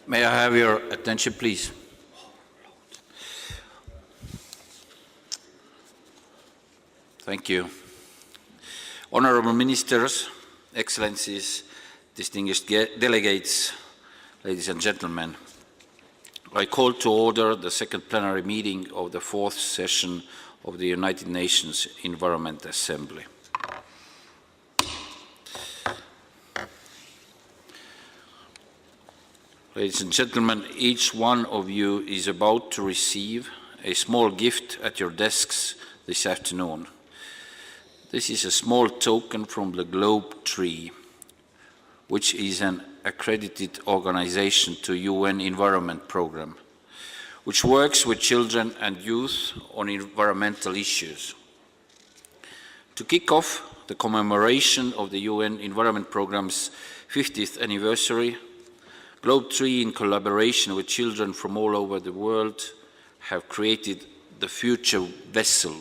May I have your attention, please? Thank you. Honourable Ministers, Excellencies, distinguished delegates, ladies and gentlemen, I call to order the second plenary meeting of the fourth session of the United Nations Environment Assembly. Ladies and gentlemen, each one of you is about to receive a small gift at your desks this afternoon. This is a small token from the Globe Tree, which is an accredited organization to UN Environment Programme, which works with children and youth on environmental issues. To kick off the commemoration of the UN Environment Programme's 50th anniversary, Globe Tree, in collaboration with children from all over the world, have created the Future Vessel.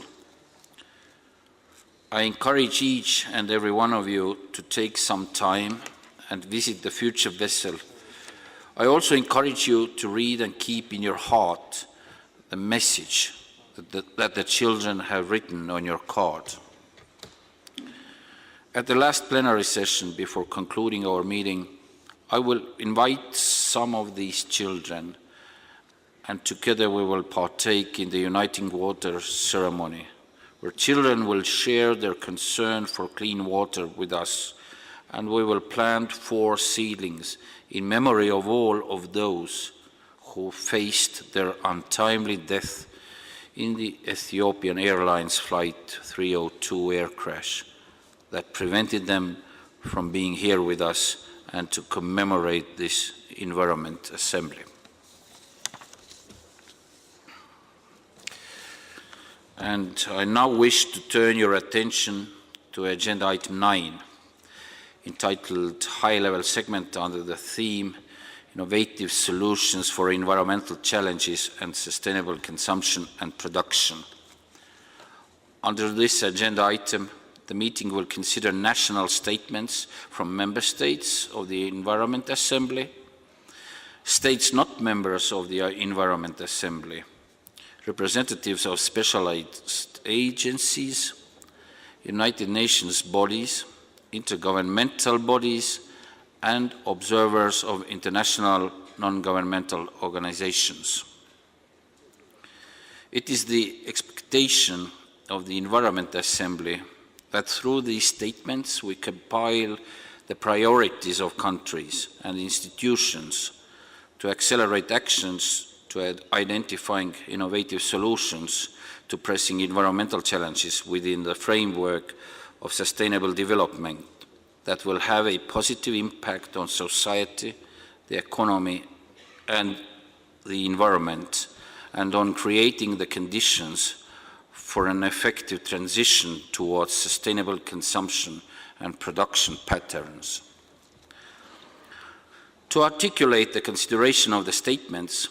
I encourage each and every one of you to take some time and visit the Future Vessel. I also encourage you to read and keep in your heart the message that the children have written on your card. At the last plenary session before concluding our meeting, I will invite some of these children, and together we will partake in the Uniting Water ceremony, where children will share their concern for clean water with us, and we will plant 4 seedlings in memory of all of those who faced their untimely death in the Ethiopian Airlines Flight 302 air crash that prevented them from being here with us and to commemorate this Environment Assembly. And I now wish to turn your attention to Agenda Item 9, entitled High-Level Segment under the theme Innovative Solutions for Environmental Challenges and Sustainable Consumption and Production. Under this agenda item, the meeting will consider national statements from member states of the Environment Assembly, states not members of the Environment Assembly, representatives of specialized agencies, United Nations bodies, intergovernmental bodies, and observers of international non-governmental organizations. It is the expectation of the Environment Assembly that through these statements we compile the priorities of countries and institutions to accelerate actions to identifying innovative solutions to pressing environmental challenges within the framework of sustainable development that will have a positive impact on society, the economy, and the environment, and on creating the conditions for an effective transition towards sustainable consumption and production patterns. To articulate the consideration of the statements,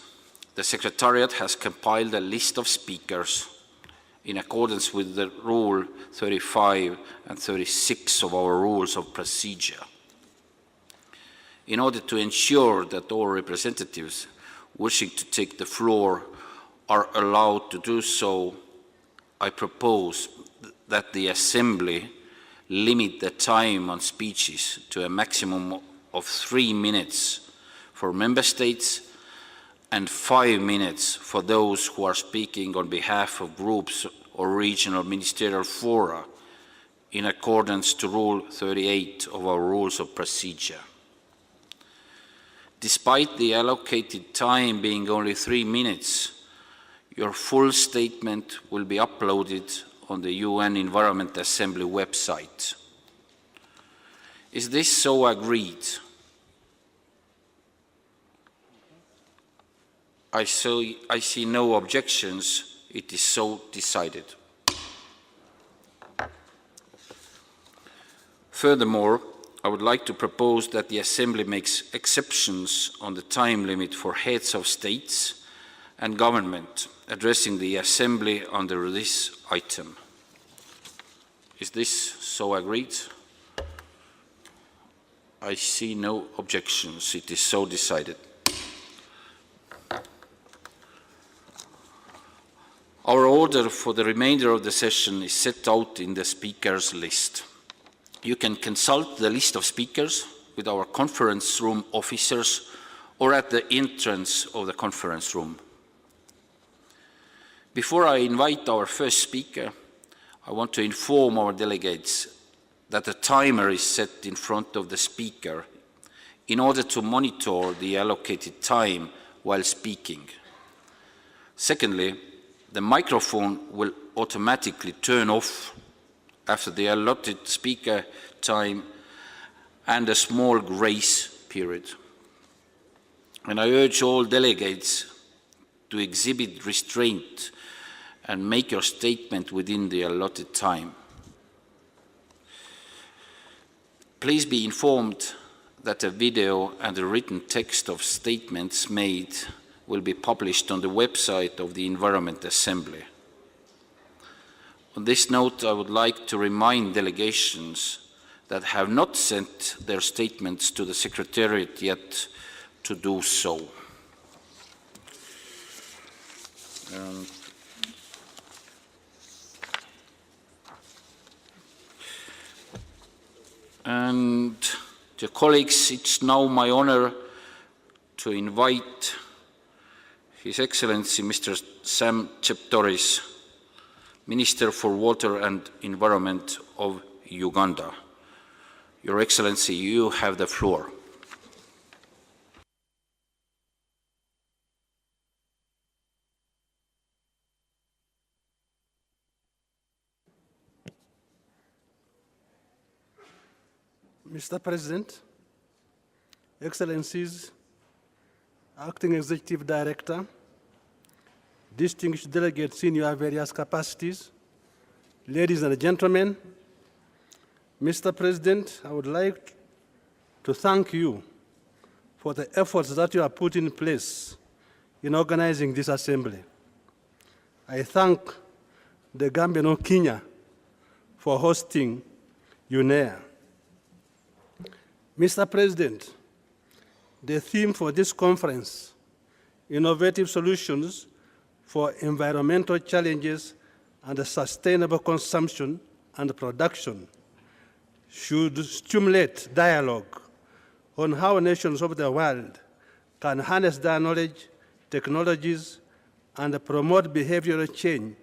the Secretariat has compiled a list of speakers in accordance with the Rule 35 and 36 of our Rules of Procedure. In order to ensure that all representatives wishing to take the floor are allowed to do so, I propose that the Assembly limit the time on speeches to a maximum of 3 minutes for Member States and 5 minutes for those who are speaking on behalf of groups or regional ministerial fora in accordance to Rule 38 of our Rules of Procedure. Despite the allocated time being only 3 minutes, your full statement will be uploaded on the UN Environment Assembly website. Is this so agreed? I see no objections. It is so decided. Furthermore, I would like to propose that the Assembly makes exceptions on the time limit for heads of states and government addressing the Assembly under this item. Is this so agreed? I see no objections. It is so decided. Our order for the remainder of the session is set out in the speakers list. You can consult the list of speakers with our conference room officers or at the entrance of the conference room. Before I invite our first speaker, I want to inform our delegates that a timer is set in front of the speaker in order to monitor the allocated time while speaking. Secondly, the microphone will automatically turn off after the allotted speaker time and a small grace period. And I urge all delegates to exhibit restraint and make your statement within the allotted time. Please be informed that a video and a written text of statements made will be published on the website of the Environment Assembly. On this note, I would like to remind delegations that have not sent their statements to the Secretariat yet to do so. And dear colleagues, it's now my honor to invite His Excellency Mr. Sam Cheptoris, Minister for Water and Environment of Uganda. Your Excellency, you have the floor. Mr. President, Excellencies, Acting Executive Director, distinguished delegates in your various capacities, ladies and gentlemen, Mr. President, I would like to thank you for the efforts that you have put in place in organizing this assembly. I thank the Gambian of Kenya for hosting UNEA. Mr. President, the theme for this conference, Innovative Solutions for Environmental Challenges and Sustainable Consumption and Production, should stimulate dialogue on how nations of the world can harness their knowledge, technologies, and promote behavioral change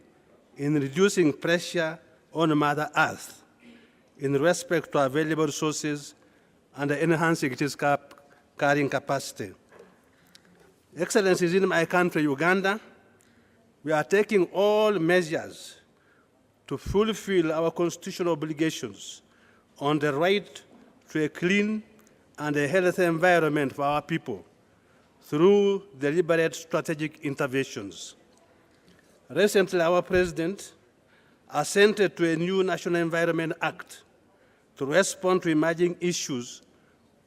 in reducing pressure on Mother Earth in respect to available resources and enhancing its carrying capacity. Excellencies, in my country, Uganda, we are taking all measures to fulfill our constitutional obligations on the right to a clean and a healthy environment for our people through deliberate strategic interventions. Recently, our President assented to a new National Environment Act to respond to emerging issues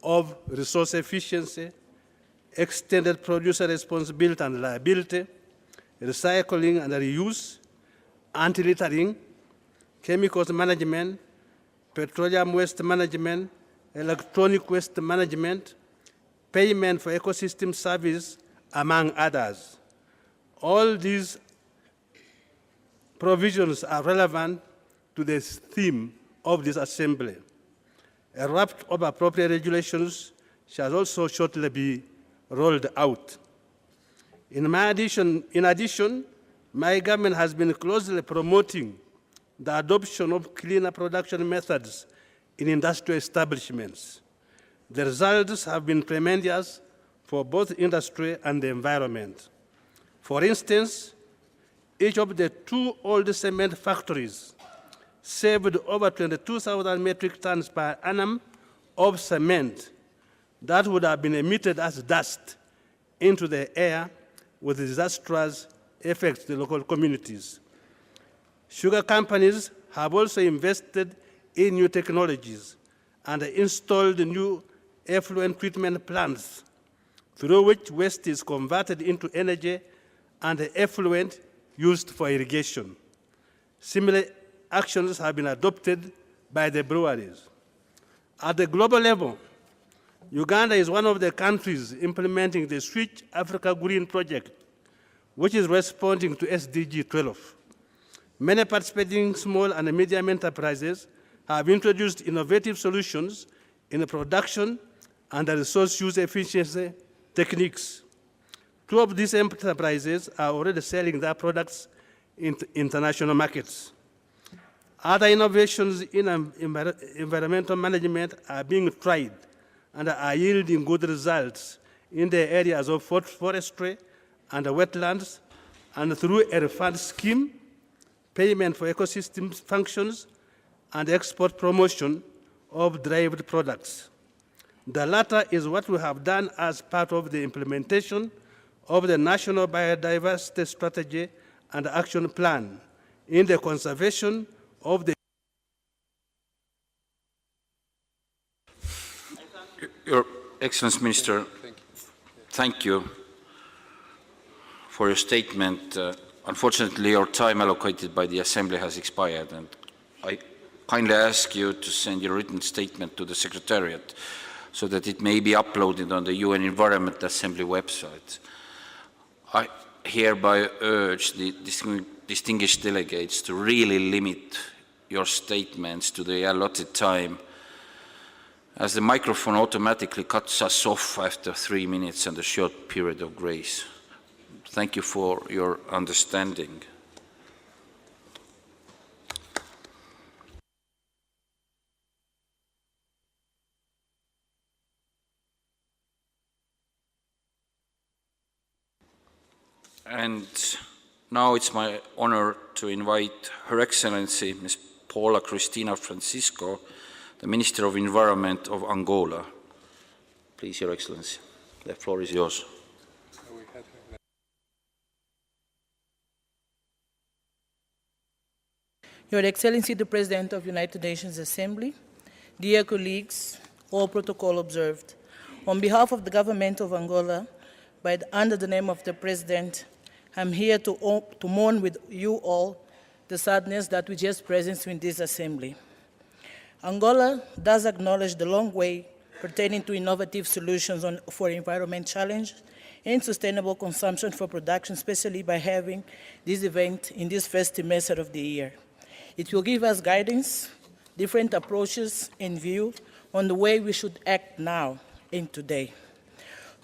of resource efficiency, extended producer responsibility and liability, recycling and reuse, anti-littering, chemicals management, petroleum waste management, electronic waste management, payment for ecosystem service, among others. All these provisions are relevant to the theme of this assembly. A raft of appropriate regulations shall also shortly be rolled out. In addition, my government has been closely promoting the adoption of cleaner production methods in industrial establishments. The results have been tremendous for both industry and the environment. For instance, each of the 2 old cement factories saved over 22,000 metric tons per annum of cement that would have been emitted as dust into the air with disastrous effects to local communities. Sugar companies have also invested in new technologies and installed new effluent treatment plants through which waste is converted into energy and effluent used for irrigation. Similar actions have been adopted by the breweries. At the global level, Uganda is one of the countries implementing the Switch Africa Green Project, which is responding to SDG 12. Many participating small and medium enterprises have introduced innovative solutions in the production and the resource use efficiency techniques. 2 of these enterprises are already selling their products in international markets. Other innovations in environmental management are being tried and are yielding good results in the areas of forestry and wetlands, and through a refund scheme, payment for ecosystem functions, and export promotion of derived products. The latter is what we have done as part of the implementation of the National Biodiversity Strategy and Action Plan in the conservation of the... Your Excellency Minister, thank you for your statement. Unfortunately, your time allocated by the Assembly has expired, and I kindly ask you to send your written statement to the Secretariat so that it may be uploaded on the UN Environment Assembly website. I hereby urge the distinguished delegates to really limit your statements to the allotted time, as the microphone automatically cuts us off after 3 minutes and a short period of grace. Thank you for your understanding. And now it's my honor to invite Her Excellency Ms. Paula Cristina Francisco, the Minister of Environment of Angola. Please, Your Excellency, the floor is yours. Your Excellency, the President of the United Nations Assembly, dear colleagues, all protocol observed. On behalf of the government of Angola, under the name of the President, I'm here to mourn with you all the sadness that we just presenced in this Assembly. Angola does acknowledge the long way pertaining to innovative solutions for environment challenges and sustainable consumption for production, especially by having this event in this first semester of the year. It will give us guidance, different approaches and view on the way we should act now and today.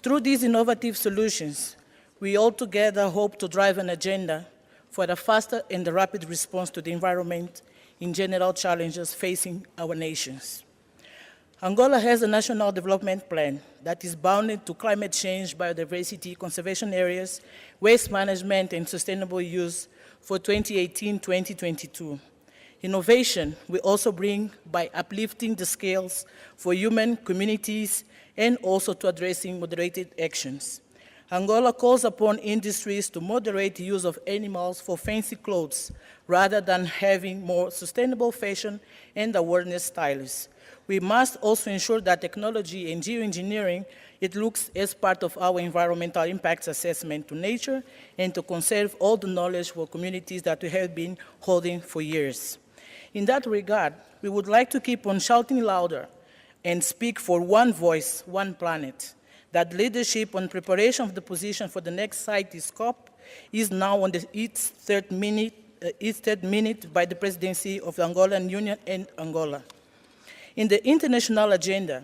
Through these innovative solutions, we all together hope to drive an agenda for a faster and a rapid response to the environment in general challenges facing our nations. Angola has a national development plan that is bounded to climate change, biodiversity, conservation areas, waste management, and sustainable use for 2018-2022. Innovation we also bring by uplifting the scales for human communities and also to addressing moderated actions. Angola calls upon industries to moderate the use of animals for fancy clothes rather than having more sustainable fashion and awareness styles. We must also ensure that technology and geoengineering, it looks as part of our environmental impacts assessment to nature and to conserve all the knowledge for communities that we have been holding for years. In that regard, we would like to keep on shouting louder and speak for one voice, one planet. That leadership on preparation of the position for the next CITES COP is now on its third minute by the presidency of the Angolan Union and Angola. In the international agenda,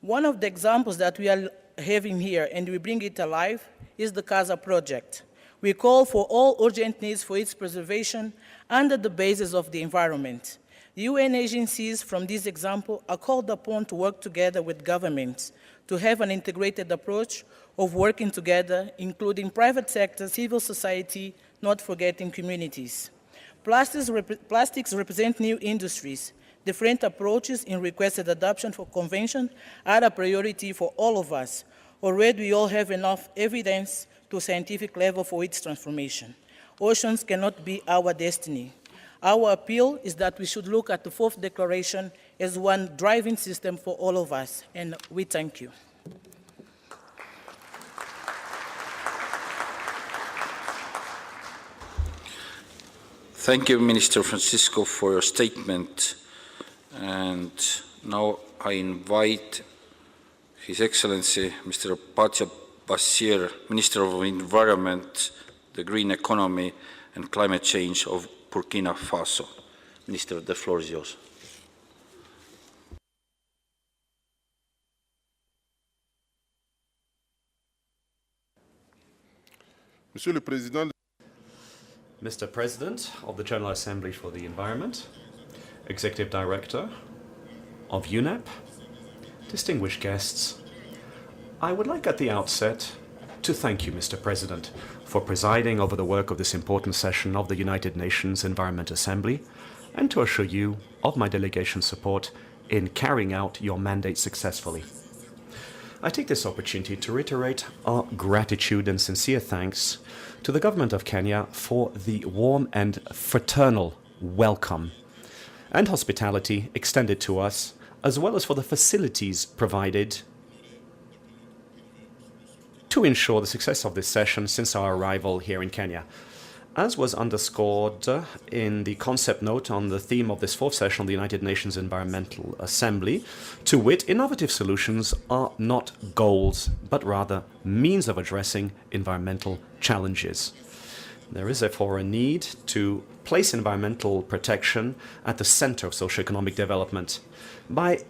one of the examples that we are having here, and we bring it alive, is the CASA project. We call for all urgent needs for its preservation under the basis of the environment. The UN agencies from this example are called upon to work together with governments to have an integrated approach of working together, including private sector, civil society, not forgetting communities. Plastics represent new industries. Different approaches in requested adoption for convention are a priority for all of us. Already we all have enough evidence to a scientific level for its transformation. Oceans cannot be our destiny. Our appeal is that we should look at the fourth declaration as one driving system for all of us, and we thank you. Thank you, Minister Francisco, for your statement. And now I invite His Excellency Mr. Patja Basir, Minister of Environment the green economy and climate change of Burkina Faso. Minister, the floor is yours. Monsieur le Président, Mr. President of the General Assembly for the Environment, Executive Director of UNEP, distinguished guests, I would like at the outset to thank you, Mr. President, for presiding over the work of this important session of the United Nations Environment Assembly, and to assure you of my delegation's support in carrying out your mandate successfully. I take this opportunity to reiterate our gratitude and sincere thanks to the government of Kenya for the warm and fraternal welcome and hospitality extended to us, as well as for the facilities provided to ensure the success of this session since our arrival here in Kenya. As was underscored in the concept note on the theme of this fourth session of the United Nations Environmental Assembly, to wit, innovative solutions are not goals, but rather means of addressing environmental challenges. There is therefore a need to place environmental protection at the center of socioeconomic development by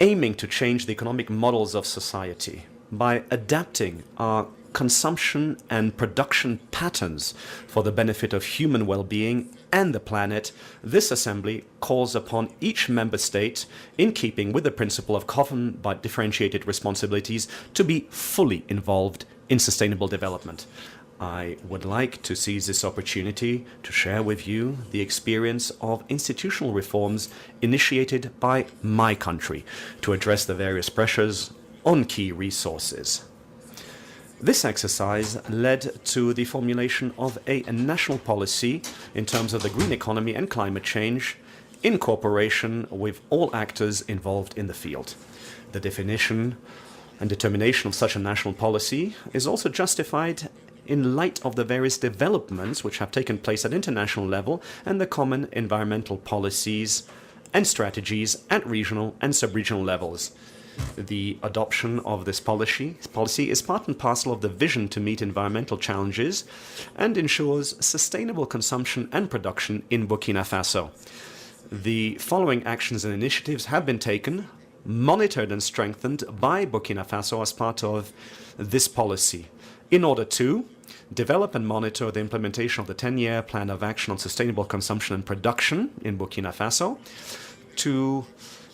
aiming to change the economic models of society, by adapting our consumption and production patterns for the benefit of human well-being and the planet. This Assembly calls upon each member state, in keeping with the principle of common but differentiated responsibilities, to be fully involved in sustainable development. I would like to seize this opportunity to share with you the experience of institutional reforms initiated by my country to address the various pressures on key resources. This exercise led to the formulation of a national policy in terms of the green economy and climate change, in cooperation with all actors involved in the field. The definition and determination of such a national policy is also justified in light of the various developments which have taken place at international level and the common environmental policies and strategies at regional and sub-regional levels. The adoption of this policy is part and parcel of the vision to meet environmental challenges and ensures sustainable consumption and production in Burkina Faso. The following actions and initiatives have been taken, monitored and strengthened by Burkina Faso as part of this policy in order to develop and monitor the implementation of the 10-year plan of action on sustainable consumption and production in Burkina Faso, to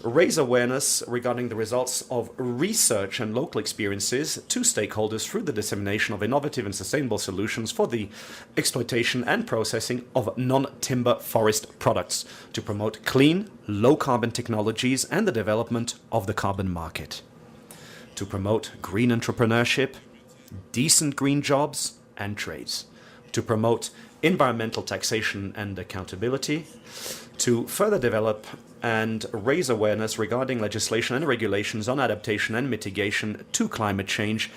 raise awareness regarding the results of research and local experiences to stakeholders through the dissemination of innovative and sustainable solutions for the exploitation and processing of non-timber forest products, to promote clean, low-carbon technologies and the development of the carbon market, to promote green entrepreneurship, decent green jobs and trades, to promote environmental taxation and accountability, to further develop and raise awareness regarding legislation and regulations on adaptation and mitigation to climate change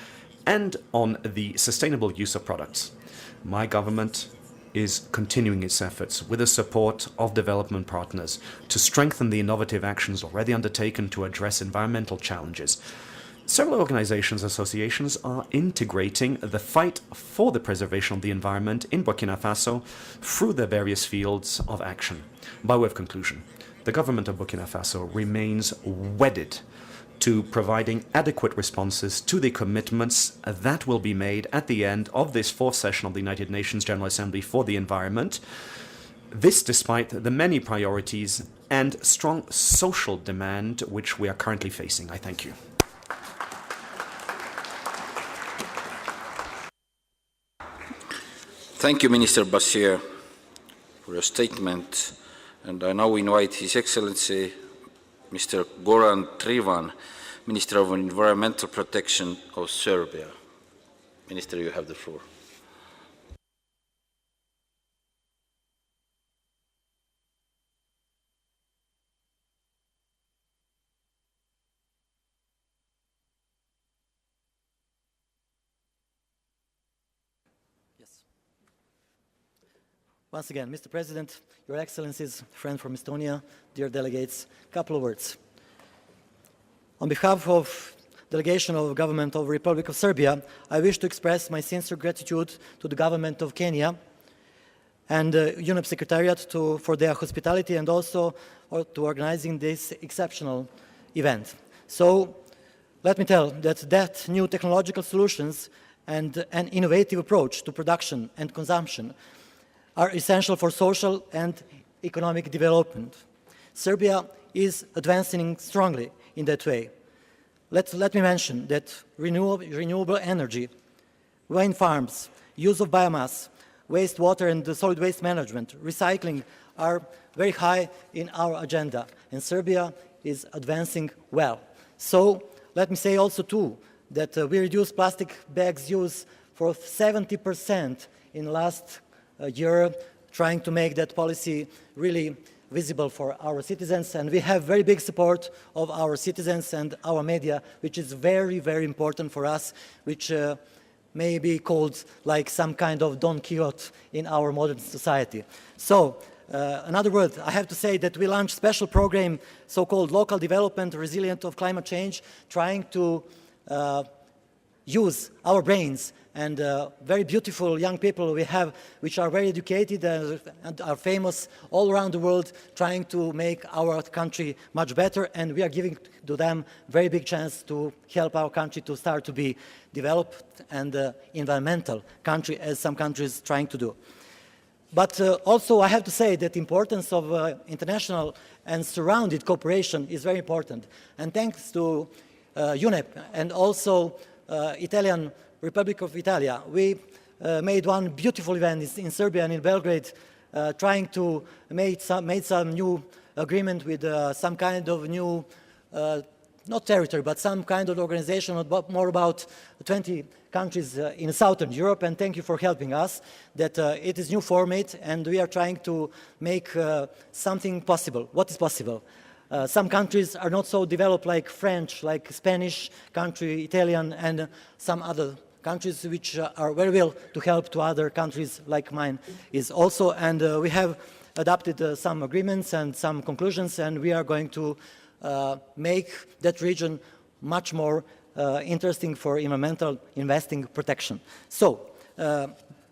and on the sustainable use of products. My government is continuing its efforts with the support of development partners to strengthen the innovative actions already undertaken to address environmental challenges. Several organizations and associations are integrating the fight for the preservation of the environment in Burkina Faso through the various fields of action. By way of conclusion, the government of Burkina Faso remains wedded to providing adequate responses to the commitments that will be made at the end of this fourth session of the United Nations General Assembly for the Environment. This despite the many priorities and strong social demand which we are currently facing. I thank you. Thank you, Minister Bashir, for your statement. And I now invite His Excellency, Mr. Goran Trivan, Minister of Environmental Protection of Serbia. Minister, you have the floor. Once again, Mr. President, Your Excellencies, friend from Estonia, dear delegates, a couple of words. On behalf of delegation of the government of the Republic of Serbia, I wish to express my sincere gratitude to the government of Kenya and UNEP Secretariat for their hospitality and also to organizing this exceptional event. So let me tell that new technological solutions and an innovative approach to production and consumption are essential for social and economic development. Serbia is advancing strongly in that way. Let me mention that renewable energy, wind farms, use of biomass, wastewater and solid waste management, recycling are very high in our agenda, and Serbia is advancing well. So let me say also too that we reduced plastic bags use for 70% in the last year, trying to make that policy really visible for our citizens, and we have very big support of our citizens and our media, which is very, very important for us, which may be called like some kind of Don Quixote in our modern society. So, another word, I have to say that we launched a special program, so-called Local Development Resilient of Climate Change, trying to use our brains and very beautiful young people we have, which are very educated and are famous all around the world, trying to make our country much better, and we are giving to them very big chance to help our country to start to be developed and environmental country, as some countries trying to do. But also I have to say that the importance of international and surrounded cooperation is very important, and thanks to UNEP and also Italian Republic of Italia, we made one beautiful event in Serbia and in Belgrade, trying to make some new agreement with some kind of new, not territory, but some kind of organization, more about 20 countries in Southern Europe, and thank you for helping us, that it is new format, and we are trying to make something possible. What is possible? Some countries are not so developed like French, like Spanish country, Italian, and some other countries which are very well to help to other countries like mine is also. And we have adopted some agreements and some conclusions, and we are going to make that region much more interesting for environmental investing protection. So,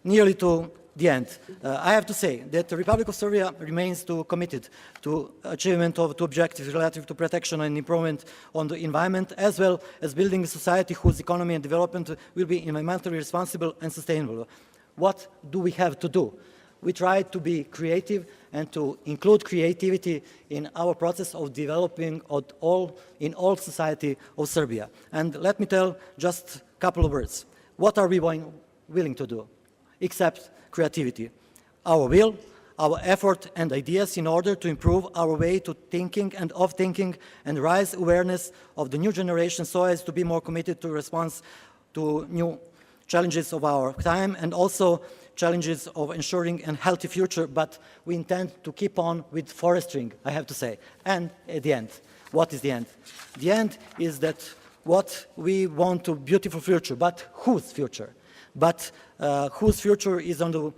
nearly to the end, I have to say that the Republic of Serbia remains committed to achievement of two objectives relative to protection and improvement on the environment, as well as building a society whose economy and development will be environmentally responsible and sustainable. What do we have to do? We try to be creative and to include creativity in our process of developing in all society of Serbia. And let me tell just a couple of words. What are we willing to do? Except creativity. Our will, our effort and ideas in order to improve our way to thinking and of thinking and raise awareness of the new generation so as to be more committed to response to new challenges of our time and also challenges of ensuring a healthy future, but we intend to keep on with forestering, I have to say. And at the end, what is the end? The end is that what we want to beautiful future, but whose future? But whose future is on the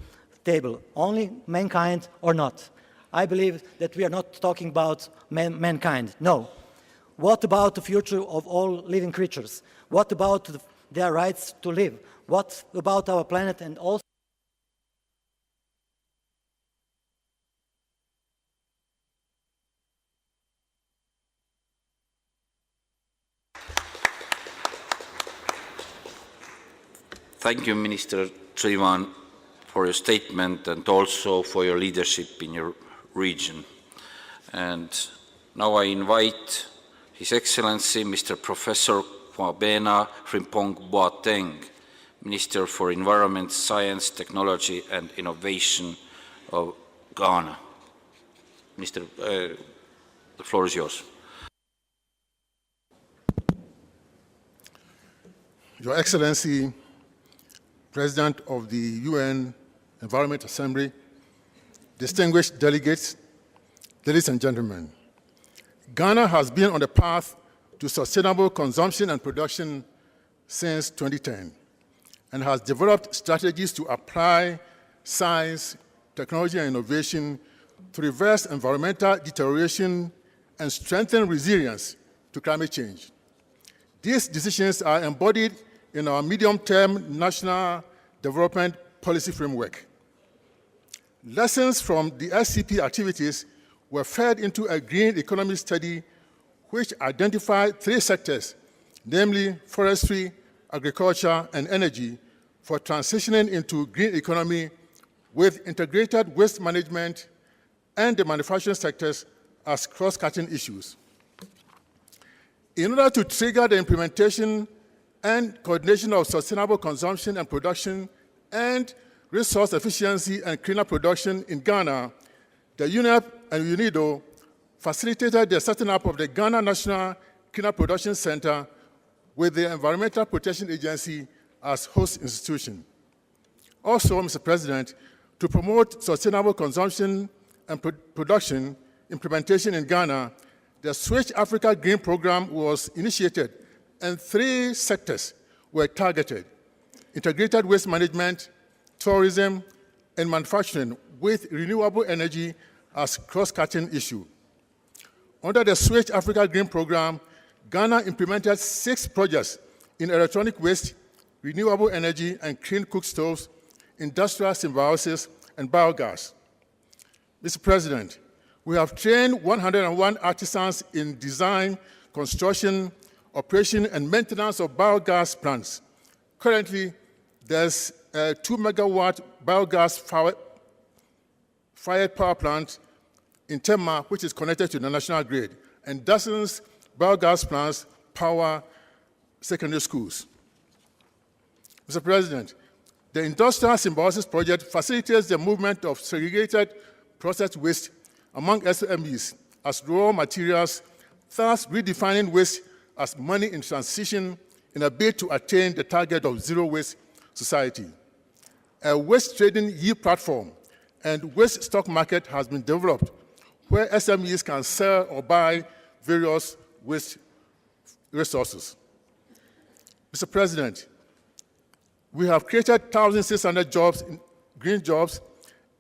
table? Only mankind or not? I believe that we are not talking about mankind, no. What about the future of all living creatures? What about their rights to live? What about our planet and also Thank you, Minister Trivan, for your statement and also for your leadership in your region. And now I invite His Excellency, Mr. Professor Kwabena Frimpong Boateng, Minister for Environment, Science, Technology and Innovation of Ghana. Minister, the floor is yours. Your Excellency, President of the UN Environment Assembly, distinguished delegates, ladies and gentlemen, Ghana has been on the path to sustainable consumption and production since 2010 and has developed strategies to apply science, technology, and innovation to reverse environmental deterioration and strengthen resilience to climate change. These decisions are embodied in our medium-term national development policy framework. Lessons from the SCP activities were fed into a green economy study which identified 3 sectors, namely forestry, agriculture, and energy, for transitioning into green economy with integrated waste management and the manufacturing sectors as cross-cutting issues. In order to trigger the implementation and coordination of sustainable consumption and production and resource efficiency and cleaner production in Ghana, the UNEP and UNIDO facilitated the setting up of the Ghana National Cleaner Production Center with the Environmental Protection Agency as host institution. Also, Mr. President, to promote sustainable consumption and production implementation in Ghana, the Switch Africa Green Program was initiated and 3 sectors were targeted: integrated waste management, tourism, and manufacturing with renewable energy as cross-cutting issue. Under the Switch Africa Green Program, Ghana implemented 6 projects in electronic waste, renewable energy and clean cook stoves, industrial symbiosis, and biogas. Mr. President, we have trained 101 artisans in design, construction, operation, and maintenance of biogas plants. Currently, there's a 2 megawatt biogas fired power plant in Tema, which is connected to the national grid, and dozens biogas plants power secondary schools. Mr. President, the Industrial Symbiosis Project facilitates the movement of segregated processed waste among SMEs as raw materials, thus redefining waste as money in transition in a bid to attain the target of zero waste society. A waste trading e-platform and waste stock market has been developed where SMEs can sell or buy various waste resources. Mr. President, we have created 1,600 jobs, green jobs.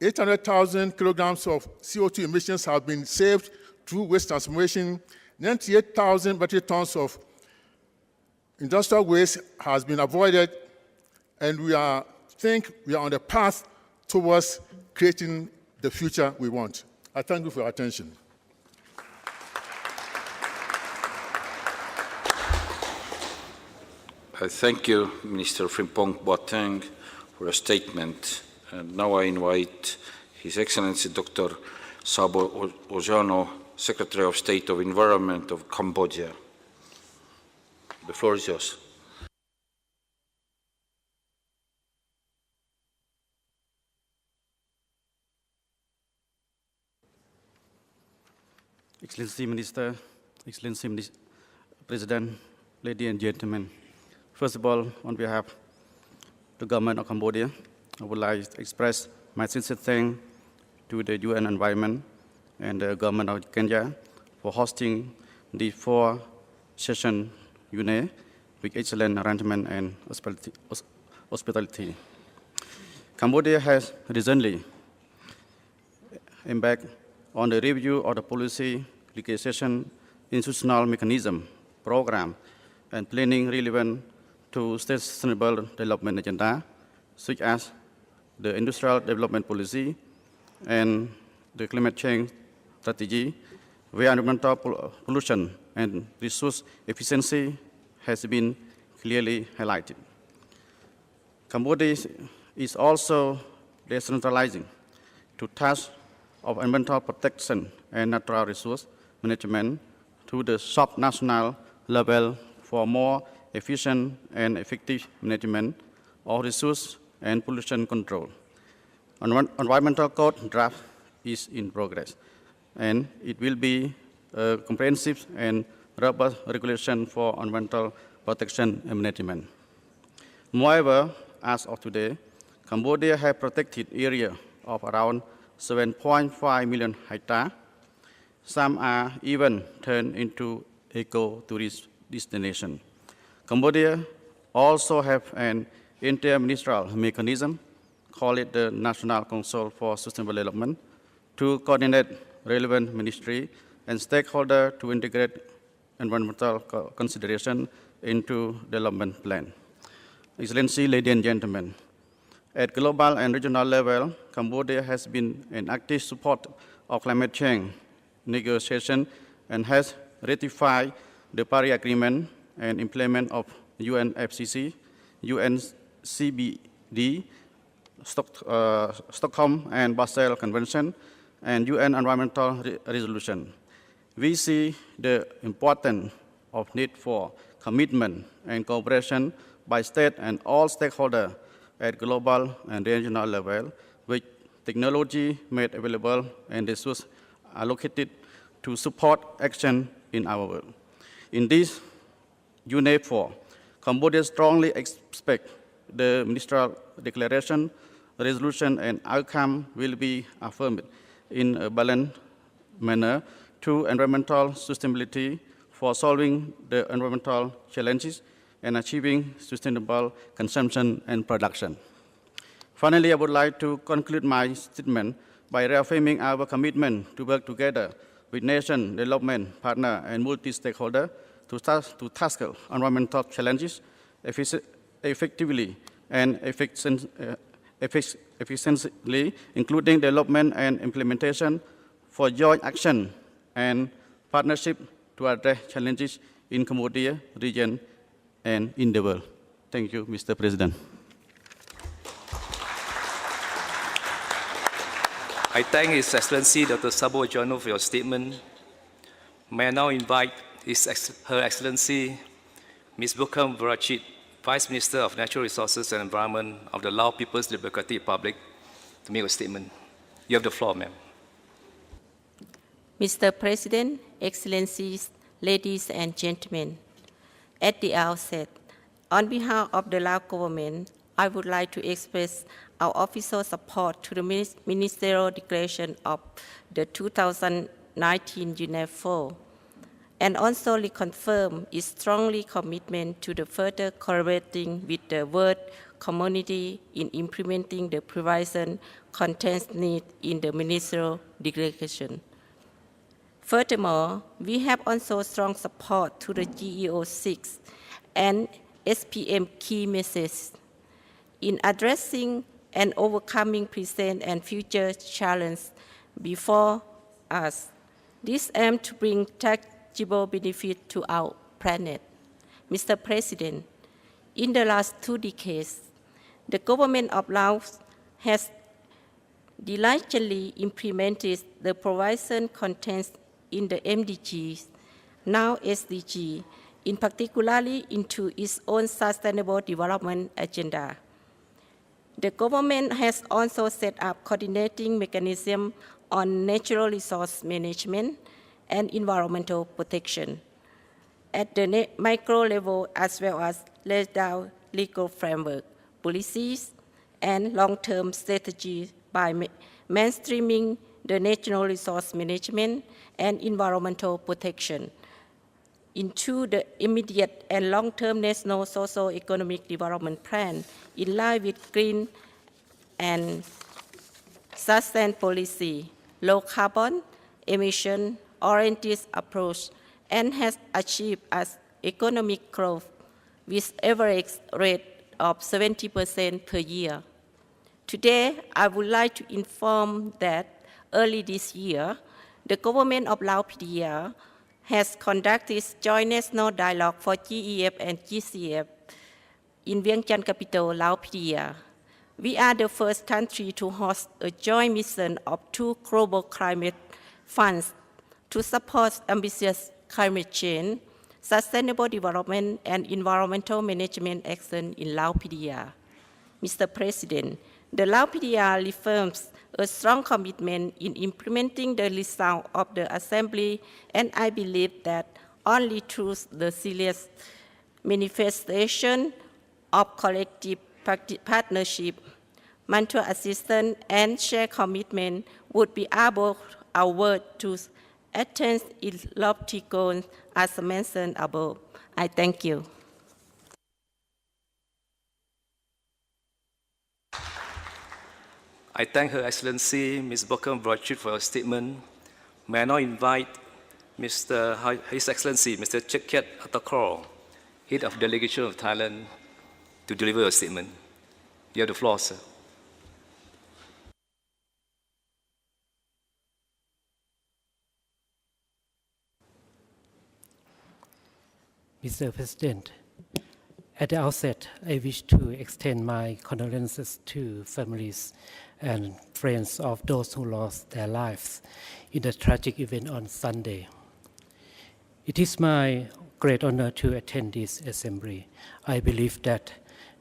800,000 kilograms of CO2 emissions have been saved through waste transformation. 98,000 metric tons of industrial waste has been avoided, and we think we are on the path towards creating the future we want. I thank you for your attention. I thank you, Minister Frimpong Boateng, for a statement. And now I invite His Excellency Dr. Sabo Ojano, Secretary of State of Environment of Cambodia. The floor is yours. Excellency Minister, President, ladies and gentlemen. First of all, on behalf of the government of Cambodia, I would like to express my sincere thanks to the UN Environment and the government of Kenya for hosting the 4-session UNE with excellent arrangement and hospitality. Cambodia has recently embarked on the review of the policy, legislation, institutional mechanism, program, and planning relevant to state sustainable development agenda, such as the industrial development policy and the climate change strategy, where environmental pollution and resource efficiency has been clearly highlighted. Cambodia is also decentralizing to tasks of environmental protection and natural resource management to the sub-national level for more efficient and effective management of resource and pollution control. Environmental code draft is in progress, and it will be a comprehensive and robust regulation for environmental protection and management. Moreover, as of today, Cambodia has protected area of around 7.5 million hectares. Some are even turned into eco-tourist destination. Cambodia also have an interministerial mechanism, call it the National Council for Sustainable Development, to coordinate relevant ministry and stakeholders to integrate environmental consideration into development plan. Excellency, ladies and gentlemen, at global and regional level, Cambodia has been an active supporter of climate change negotiation and has ratified the Paris Agreement and implement of UNFCCC, UNCBD, Stockholm and Basel Convention, and UN Environmental Resolution. We see the importance of need for commitment and cooperation by state and all stakeholders at global and regional level, with technology made available and resources allocated to support action in our world. In this UNEP4, Cambodia strongly expects the ministerial declaration, resolution, and outcome will be affirmed in a balanced manner to environmental sustainability for solving the environmental challenges and achieving sustainable consumption and production. Finally, I would like to conclude my statement by reaffirming our commitment to work together with nation, development partner, and multi-stakeholder to tackle environmental challenges effectively and efficiently, including development and implementation for joint action and partnership to address challenges in Cambodia region and in the world. Thank you, Mr. President. I thank His Excellency Dr. Sabo Jono for your statement. May I now invite Her Excellency Ms. Bukam Varachit, Vice Minister of Natural Resources and Environment of the Lao People's Democratic Republic, to make a statement. You have the floor, ma'am. Mr. President, Excellencies, ladies and gentlemen, at the outset, on behalf of the Lao government, I would like to express our official support to the ministerial declaration of the 2019 UNEP4, and also reconfirm its strongly commitment to the further collaborating with the world community in implementing the provision contained in the ministerial declaration. Furthermore, we have also strong support to the GEO6 and SPM key messages in addressing and overcoming present and future challenges before us. This aims to bring tangible benefit to our planet. Mr. President, in the last 2 decades, the government of Laos has diligently implemented the provision contained in the MDGs, now SDG, in particularly into its own sustainable development agenda. The government has also set up coordinating mechanisms on natural resource management and environmental protection at the micro level, as well as laid down legal framework, policies, and long-term strategies by mainstreaming the natural resource management and environmental protection into the immediate and long-term national socio-economic development plan in line with green and sustained policy, low carbon emission oriented approach, and has achieved as economic growth with average rate of 70% per year. Today, I would like to inform that early this year, the government of Lao PDR has conducted joint national dialogue for GEF and GCF in Vientiane capital, Lao PDR. We are the first country to host a joint mission of 2 global climate funds to support ambitious climate change, sustainable development, and environmental management action in Lao PDR. Mr. President, the Lao PDR reaffirms a strong commitment in implementing the result of the Assembly, and I believe that only through the serious manifestation of collective partnership, mutual assistance, and shared commitment would be able our world to attain its lofty goals as mentioned above. I thank you. I thank Her Excellency Ms. Bokam Brochit for her statement. May I now invite His Excellency Mr. Cheket Atakor, Head of Delegation of Thailand, to deliver your statement. You have the floor, sir. Mr. President, at the outset, I wish to extend my condolences to families and friends of those who lost their lives in the tragic event on Sunday. It is my great honor to attend this assembly. I believe that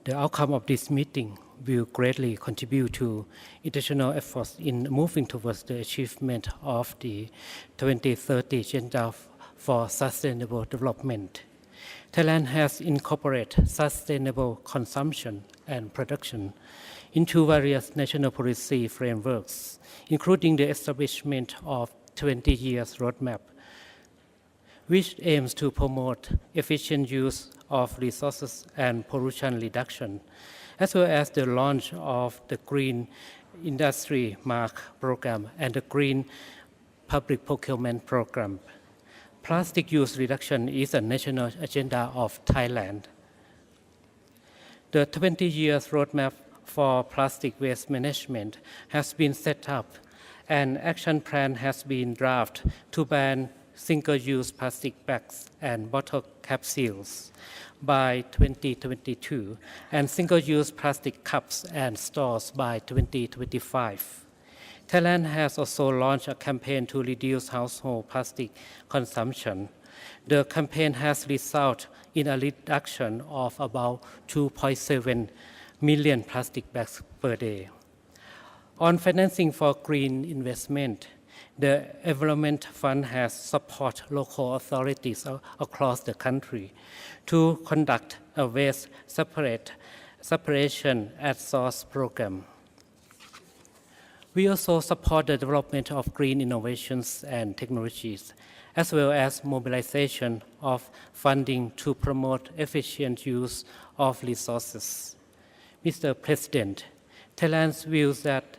the outcome of this meeting will greatly contribute to international efforts in moving towards the achievement of the 2030 Agenda for Sustainable Development. Thailand has incorporated sustainable consumption and production into various national policy frameworks, including the establishment of 20 years roadmap, which aims to promote efficient use of resources and pollution reduction, as well as the launch of the Green Industry Mark program and the Green Public Procurement program. Plastic use reduction is a national agenda of Thailand. The 20 years roadmap for plastic waste management has been set up. An action plan has been drafted to ban single-use plastic bags and bottle capsules by 2022 and single-use plastic cups and straws by 2025. Thailand has also launched a campaign to reduce household plastic consumption. The campaign has resulted in a reduction of about 2.7 million plastic bags per day. On financing for green investment, the Environment Fund has supported local authorities across the country to conduct a waste separation at source program. We also support the development of green innovations and technologies, as well as mobilization of funding to promote efficient use of resources. Mr. President, Thailand's views that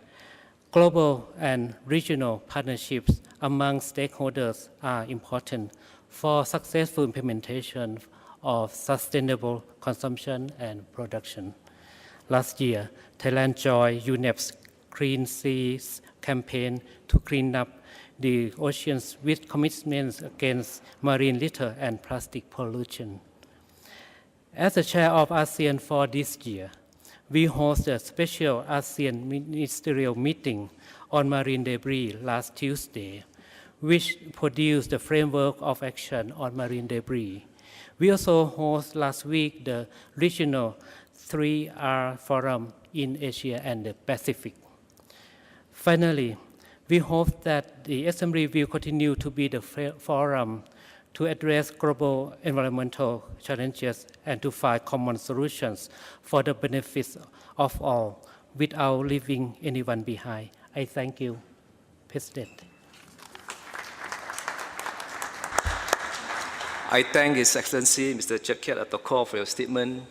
global and regional partnerships among stakeholders are important for successful implementation of sustainable consumption and production. Last year, Thailand joined UNEP's Clean Seas campaign to clean up the oceans with commitments against marine litter and plastic pollution. As the chair of ASEAN for this year, we hosted a special ASEAN ministerial meeting on marine debris last Tuesday, which produced the framework of action on marine debris. We also hosted last week the regional 3R Forum in Asia and the Pacific. Finally, we hope that the Assembly will continue to be the forum to address global environmental challenges and to find common solutions for the benefits of all without leaving anyone behind. I thank you, President. I thank His Excellency Mr. Chetket Atokor for your statement.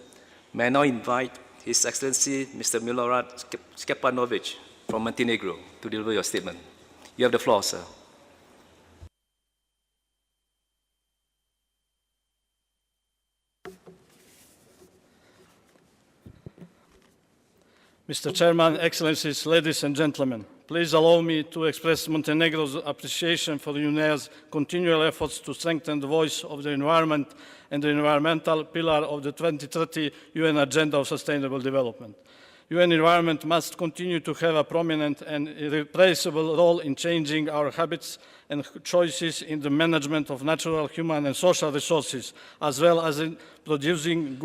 May I now invite His Excellency Mr. Milorad Stepanovic from Montenegro to deliver your statement. You have the floor, sir. Mr. Chairman, Excellencies, ladies and gentlemen, please allow me to express Montenegro's appreciation for UNEA's continual efforts to strengthen the voice of the environment and the environmental pillar of the 2030 UN Agenda of Sustainable Development. UN Environment must continue to have a prominent and irreplaceable role in changing our habits and choices in the management of natural, human, and social resources, as well as in producing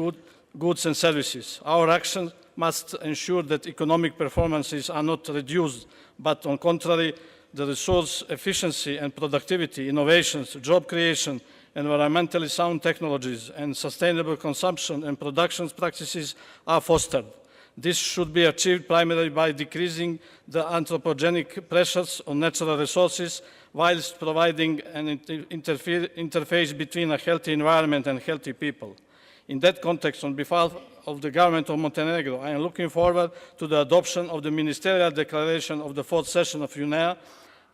goods and services. Our actions must ensure that economic performances are not reduced, but on the contrary, the resource efficiency and productivity, innovations, job creation, environmentally sound technologies, and sustainable consumption and production practices are fostered. This should be achieved primarily by decreasing the anthropogenic pressures on natural resources, whilst providing an interface between a healthy environment and healthy people. In that context, on behalf of the government of Montenegro, I am looking forward to the adoption of the ministerial declaration of the 4th session of UNEA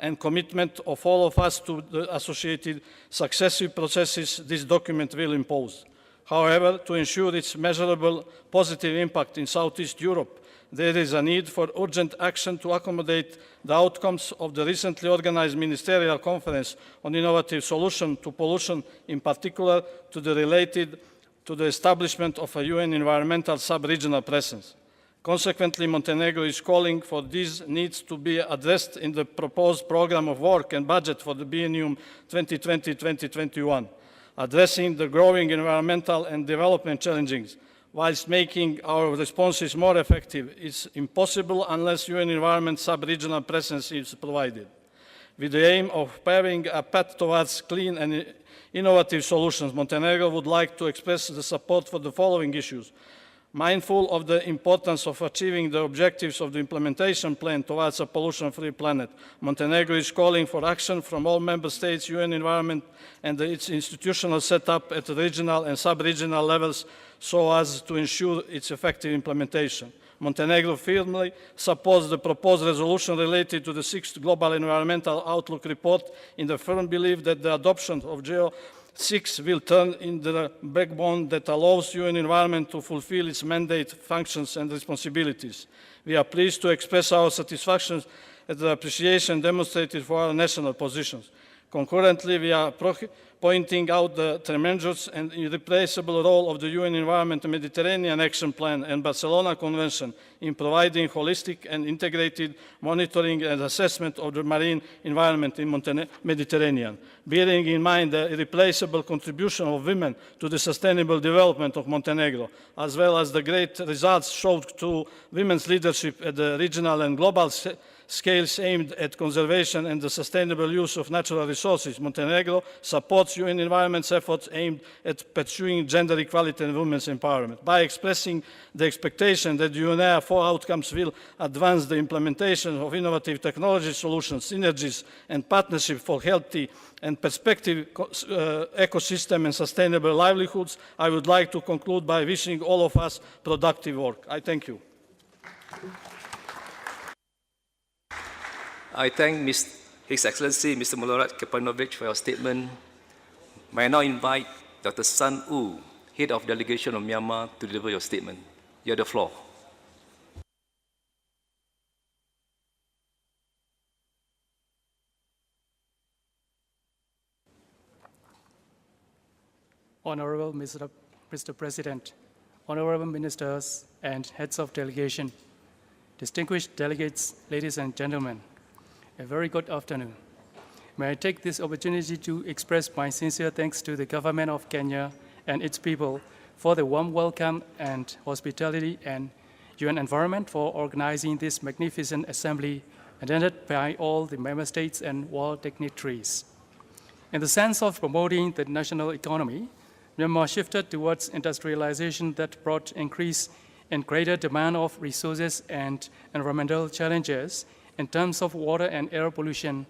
and commitment of all of us to the associated successive processes this document will impose. However, to ensure its measurable positive impact in Southeast Europe, there is a need for urgent action to accommodate the outcomes of the recently organized Ministerial Conference on Innovative Solutions to Pollution, in particular to the establishment of a UN environmental sub-regional presence. Consequently, Montenegro is calling for these needs to be addressed in the proposed program of work and budget for the biennium 2020-2021, addressing the growing environmental and development challenges whilst making our responses more effective is impossible unless UN environment sub-regional presence is provided. With the aim of paving a path towards clean and innovative solutions, Montenegro would like to express the support for the following issues. Mindful of the importance of achieving the objectives of the implementation plan towards a pollution-free planet, Montenegro is calling for action from all member states, UN environment, and its institutional setup at regional and sub-regional levels so as to ensure its effective implementation. Montenegro firmly supports the proposed resolution related to the 6th Global Environmental Outlook report in the firm belief that the adoption of GEO6 will turn into the backbone that allows UN environment to fulfill its mandate, functions, and responsibilities. We are pleased to express our satisfaction at the appreciation demonstrated for our national positions. Concurrently, we are pointing out the tremendous and irreplaceable role of the UN Environment Mediterranean Action Plan and Barcelona Convention in providing holistic and integrated monitoring and assessment of the marine environment in Mediterranean, bearing in mind the irreplaceable contribution of women to the sustainable development of Montenegro, as well as the great results showed to women's leadership at the regional and global scales aimed at conservation and the sustainable use of natural resources. Montenegro supports UN environment's efforts aimed at pursuing gender equality and women's empowerment. By expressing the expectation that the UNEA 4 outcomes will advance the implementation of innovative technology solutions, synergies, and partnership for healthy and perspective ecosystem and sustainable livelihoods, I would like to conclude by wishing all of us productive work. I thank you. I thank His Excellency Mr. Milorad Kepanovic for your statement. May I now invite Dr. Sun Woo, Head of Delegation of Myanmar, to deliver your statement. You have the floor. Honorable Mr. President, honorable ministers and heads of delegation, distinguished delegates, ladies and gentlemen, a very good afternoon. May I take this opportunity to express my sincere thanks to the government of Kenya and its people for the warm welcome and hospitality, and UN Environment for organizing this magnificent assembly attended by all the member states and world dignitaries. In the sense of promoting the national economy, Myanmar shifted towards industrialization that brought increase and greater demand of resources and environmental challenges in terms of water and air pollution,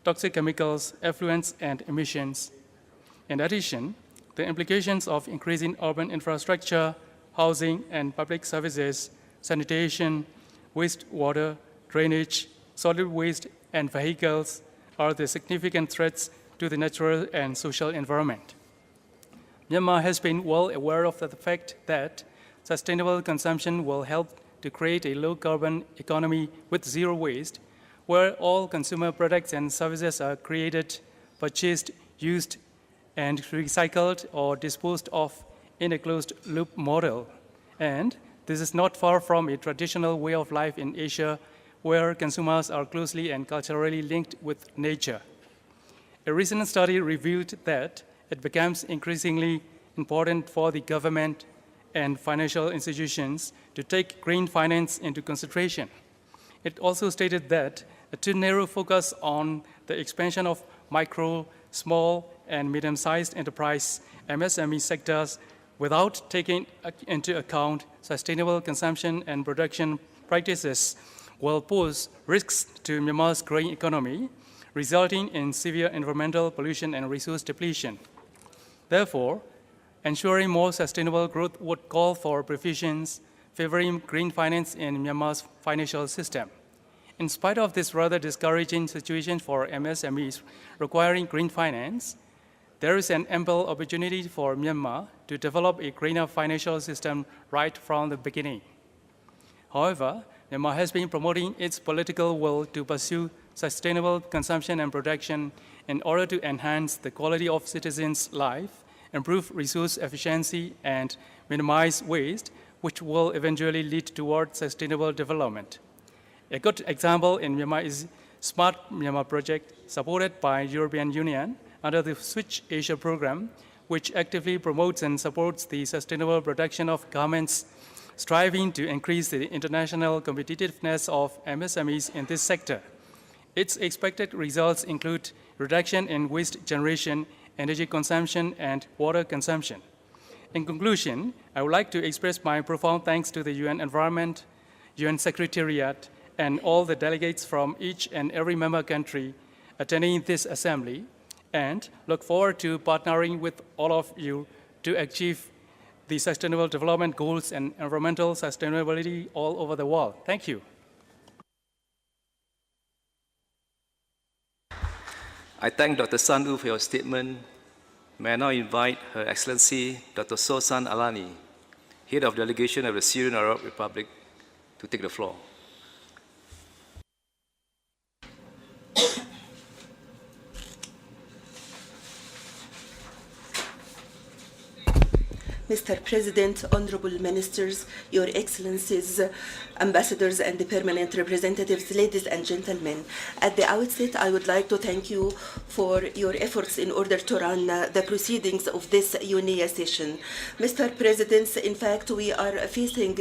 toxic chemicals, effluents, and emissions. In addition, the implications of increasing urban infrastructure, housing and public services, sanitation, wastewater, drainage, solid waste, and vehicles are the significant threats to the natural and social environment. Myanmar has been well aware of the fact that sustainable consumption will help to create a low-carbon economy with zero waste, where all consumer products and services are created, purchased, used, and recycled or disposed of in a closed-loop model. And this is not far from a traditional way of life in Asia, where consumers are closely and culturally linked with nature. A recent study revealed that it becomes increasingly important for the government and financial institutions to take green finance into consideration. It also stated that a too narrow focus on the expansion of micro, small, and medium-sized enterprise MSME sectors without taking into account sustainable consumption and production practices will pose risks to Myanmar's growing economy, resulting in severe environmental pollution and resource depletion. Therefore, ensuring more sustainable growth would call for provisions favoring green finance in Myanmar's financial system. In spite of this rather discouraging situation for MSMEs requiring green finance, There is an ample opportunity for Myanmar to develop a greener financial system right from the beginning. However, Myanmar has been promoting its political will to pursue sustainable consumption and production in order to enhance the quality of citizens' life, improve resource efficiency, and minimize waste, which will eventually lead toward sustainable development. A good example in Myanmar is Smart Myanmar project supported by European Union under the Switch Asia program, which actively promotes and supports the sustainable production of garments, striving to increase the international competitiveness of MSMEs in this sector. Its expected results include reduction in waste generation, energy consumption, and water consumption. In conclusion, I would like to express my profound thanks to the UN Environment, UN Secretariat, and all the delegates from each and every member country attending this assembly, and look forward to partnering with all of you to achieve the Sustainable Development Goals and environmental sustainability all over the world. Thank you. I thank Dr. Sandu for your statement. May I now invite Her Excellency Dr. Sosan Alani, Head of Delegation of the Syrian Arab Republic, to take the floor. Mr. President, honorable ministers, your excellencies, ambassadors and the permanent representatives, ladies and gentlemen. At the outset, I would like to thank you for your efforts in order to run the proceedings of this UNEA session. Mr. President, in fact, we are facing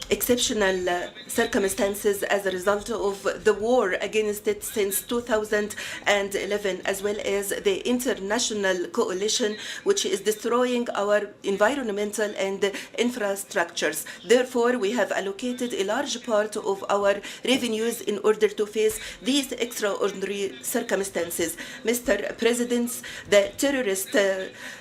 exceptional circumstances as a result of the war against it since 2011, as well as the international coalition which is destroying our environmental and infrastructures. Therefore, we have allocated a large part of our revenues in order to face these extraordinary circumstances. Mr. President, the terrorist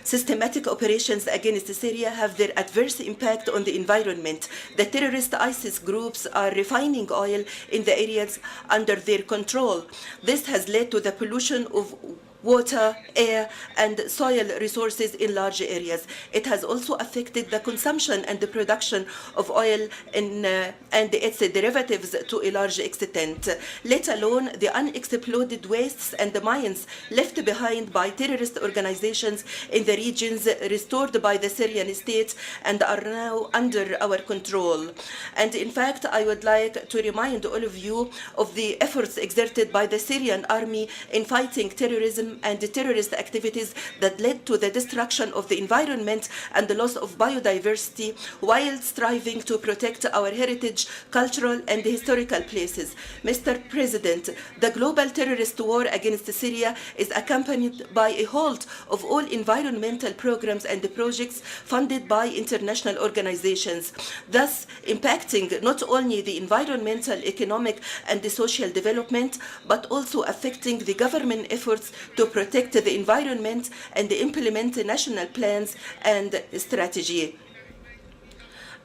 systematic operations against Syria have their adverse impact on the environment. The terrorist ISIS groups are refining oil in the areas under their control. This has led to the pollution of water, air, and soil resources in large areas. It has also affected the consumption and the production of oil and its derivatives to a large extent, let alone the unexploded wastes and the mines left behind by terrorist organizations in the regions restored by the Syrian state and are now under our control. And in fact, I would like to remind all of you of the efforts exerted by the Syrian army in fighting terrorism and the terrorist activities that led to the destruction of the environment and the loss of biodiversity, while striving to protect our heritage, cultural and historical places. Mr. President, the global terrorist war against Syria is accompanied by a halt of all environmental programs and projects funded by international organizations, thus impacting not only the environmental, economic and the social development, but also affecting the government efforts to protect the environment and implement national plans and strategy.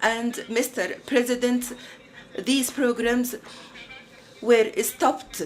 And Mr. President, these programs were stopped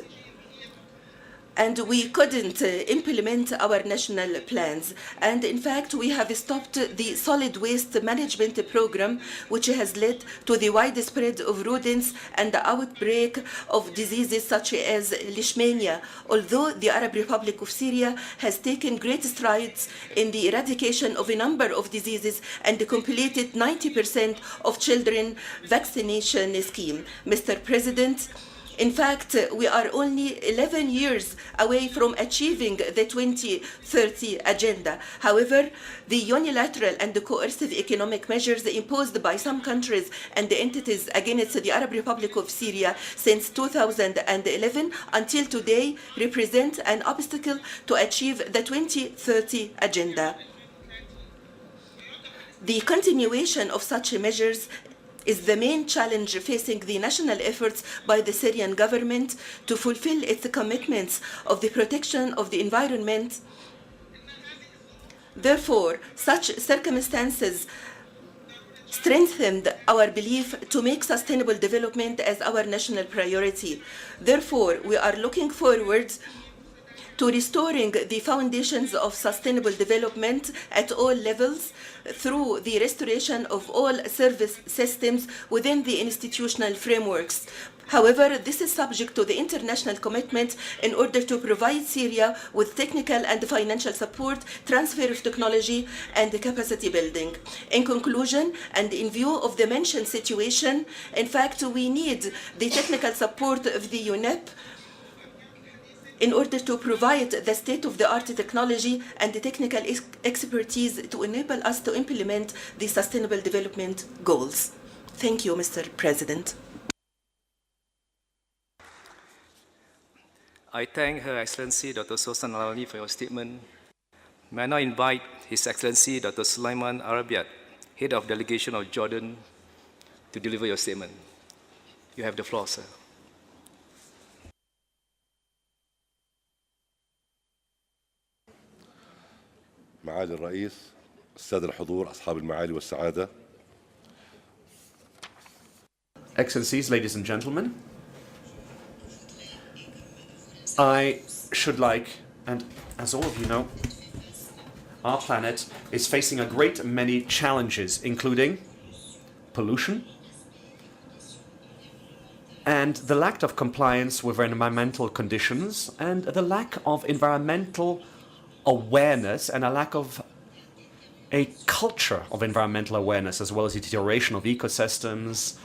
and we couldn't implement our national plans. And in fact, we have stopped the solid waste management program, which has led to the widespread of rodents and the outbreak of diseases such as leishmania. Although the Arab Republic of Syria has taken great strides in the eradication of a number of diseases and completed 90% of children vaccination scheme. Mr. President, in fact, we are only 11 years away from achieving the 2030 agenda. However, the unilateral and the coercive economic measures imposed by some countries and the entities against the Arab Republic of Syria since 2011 until today represent an obstacle to achieve the 2030 agenda. The continuation of such measures is the main challenge facing the national efforts by the Syrian government to fulfill its commitments of the protection of the environment. Therefore, such circumstances strengthened our belief to make sustainable development as our national priority. Therefore, we are looking forward to restoring the foundations of sustainable development at all levels through the restoration of all service systems within the institutional frameworks. However, this is subject to the international commitment in order to provide Syria with technical and financial support, transfer of technology, and capacity building. In conclusion, and in view of the mentioned situation, in fact, we need the technical support of the UNEP in order to provide the state-of-the-art technology and the technical expertise to enable us to implement the Sustainable Development Goals. Thank you, Mr. President. I thank Her Excellency Dr. Sultan Al-Alani for your statement. May I now invite His Excellency Dr. Sulaiman Arabiat, Head of Delegation of Jordan, to deliver your statement. You have the floor, sir. معالي الرئيس، السادة الحضور، أصحاب المعالي والسعادة. Excellencies, ladies and gentlemen, I should like, and as all of you know, our planet is facing a great many challenges, including pollution and the lack of compliance with environmental conditions and the lack of environmental awareness and a lack of a culture of environmental awareness, as well as the deterioration of ecosystems,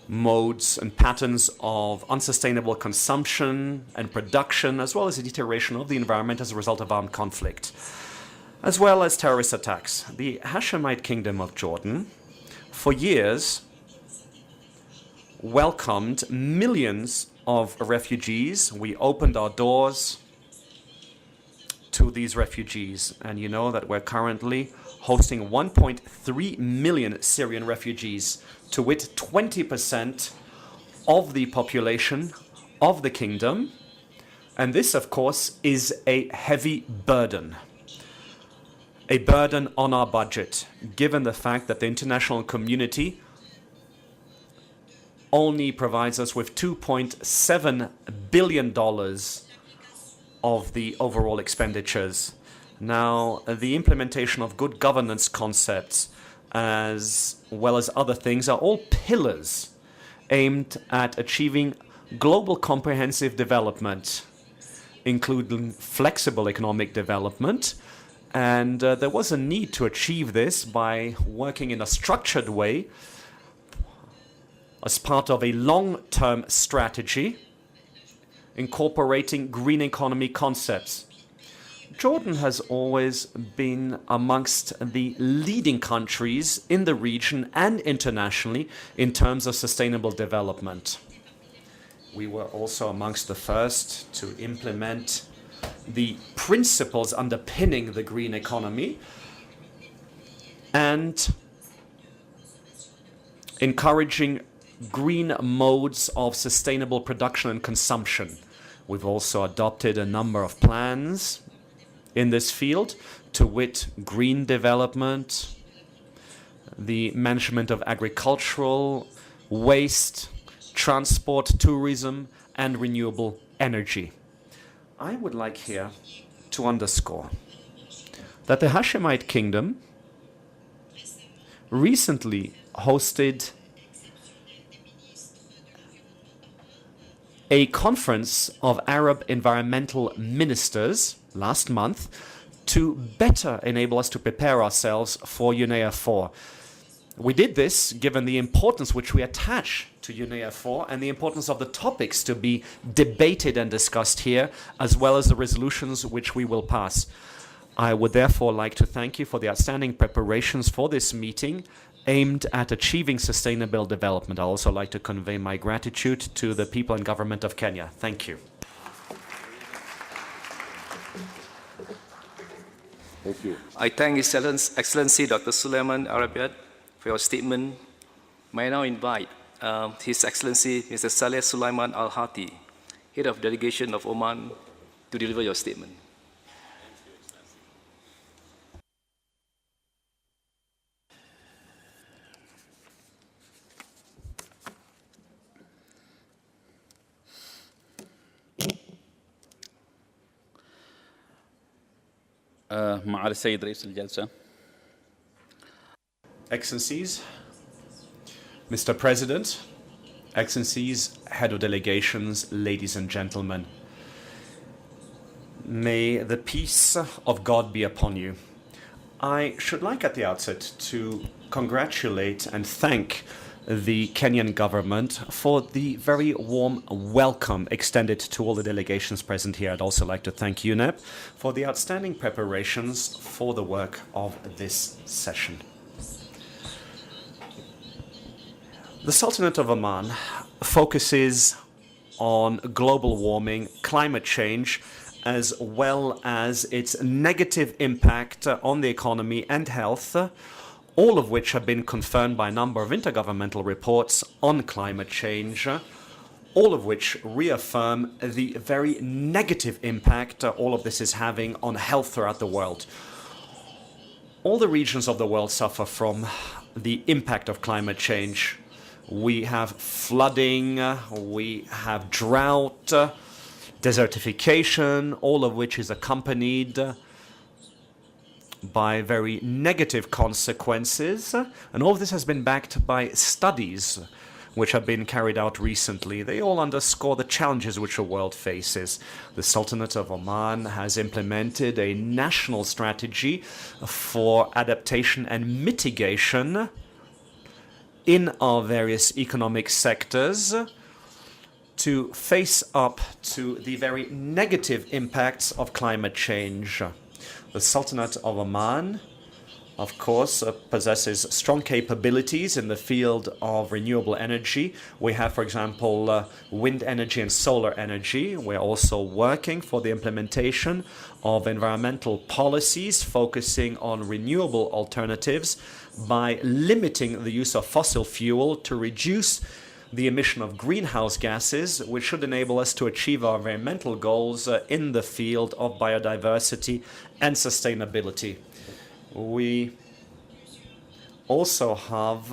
modes and patterns of unsustainable consumption and production, as well as the deterioration of the environment as a result of armed conflict, as well as terrorist attacks. The Hashemite Kingdom of Jordan, for years, welcomed millions of refugees. We opened our doors to these refugees, and you know that we're currently hosting 1.3 million Syrian refugees, to wit 20% of the population of the kingdom. And this, of course, is a heavy burden. A burden on our budget, given the fact that the international community only provides us with $2.7 billion of the overall expenditures. Now, the implementation of good governance concepts, as well as other things, are all pillars aimed at achieving global comprehensive development, including flexible economic development. And there was a need to achieve this by working in a structured way as part of a long-term strategy incorporating green economy concepts. Jordan has always been amongst the leading countries in the region and internationally in terms of sustainable development. We were also amongst the first to implement the principles underpinning the green economy and encouraging green modes of sustainable production and consumption. We've also adopted a number of plans in this field, to wit, green development, the management of agricultural waste, transport, tourism, and renewable energy. I would like here to underscore that the Hashemite Kingdom recently hosted a conference of Arab environmental ministers last month to better enable us to prepare ourselves for UNEA 4. We did this given the importance which we attach to UNEA 4 and the importance of the topics to be debated and discussed here, as well as the resolutions which we will pass. I would therefore like to thank you for the outstanding preparations for this meeting aimed at achieving sustainable development. I'd also like to convey my gratitude to the people and government of Kenya. Thank you. Thank you. I thank His Excellency Dr. Sulaiman Arabiat for your statement. May I now invite His Excellency Mr. Saleh Sulaiman Al-Hati, Head of Delegation of Oman, to deliver your statement. معالي السيد رئيس الجلسة. Excellencies, Mr. President, Excellencies, Head of Delegations, ladies and gentlemen, may the peace of God be upon you. I should like at the outset to congratulate and thank the Kenyan government for the very warm welcome extended to all the delegations present here. I'd also like to thank UNEP for the outstanding preparations for the work of this session. The Sultanate of Oman focuses on global warming, climate change, as well as its negative impact on the economy and health, all of which have been confirmed by a number of intergovernmental reports on climate change, all of which reaffirm the very negative impact all of this is having on health throughout the world. All the regions of the world suffer from the impact of climate change. We have flooding, we have drought, desertification, all of which is accompanied by very negative consequences, and all of this has been backed by studies which have been carried out recently. They all underscore the challenges which the world faces. The Sultanate of Oman has implemented a national strategy for adaptation and mitigation in our various economic sectors to face up to the very negative impacts of climate change. The Sultanate of Oman, of course, possesses strong capabilities in the field of renewable energy. We have, for example, wind energy and solar energy. We're also working for the implementation of environmental policies focusing on renewable alternatives by limiting the use of fossil fuel to reduce the emission of greenhouse gases, which should enable us to achieve our environmental goals in the field of biodiversity and sustainability. We also have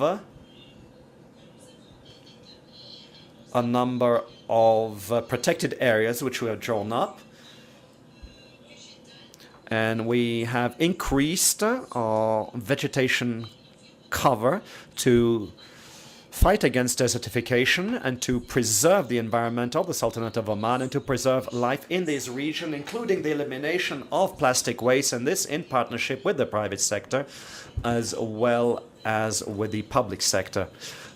a number of protected areas which we have drawn up, and we have increased our vegetation cover to fight against desertification and to preserve the environment of the Sultanate of Oman and to preserve life in this region, including the elimination of plastic waste, and this in partnership with the private sector as well as with the public sector.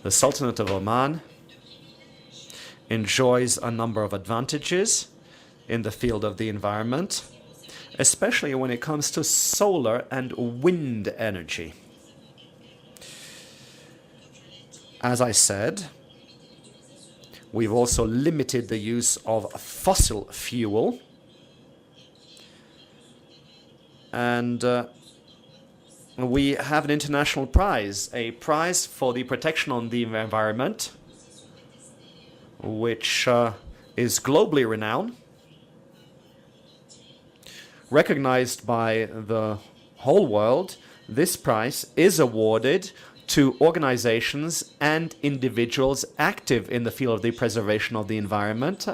The Sultanate of Oman enjoys a number of advantages in the field of the environment, especially when it comes to solar and wind energy. As I said, we've also limited the use of fossil fuel, and we have an international prize, a prize for the protection of the environment, which is globally renowned, recognized by the whole world. This prize is awarded to organizations and individuals active in the field of the preservation of the environment.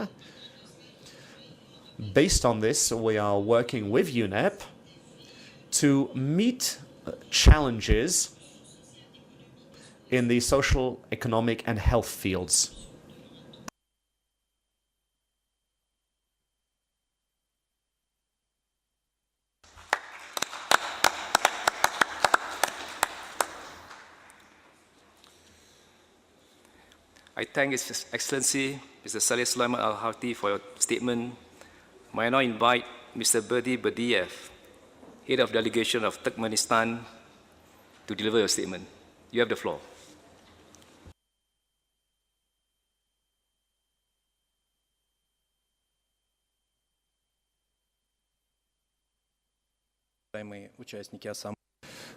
Based on this, we are working with UNEP to meet challenges in the social, economic, and health fields. I thank His Excellency, Mr. Saleh Sulaiman Al-Houthi, for your statement. May I now invite Mr. Berdi Berdiev, Head of Delegation of Turkmenistan, to deliver your statement. You have the floor.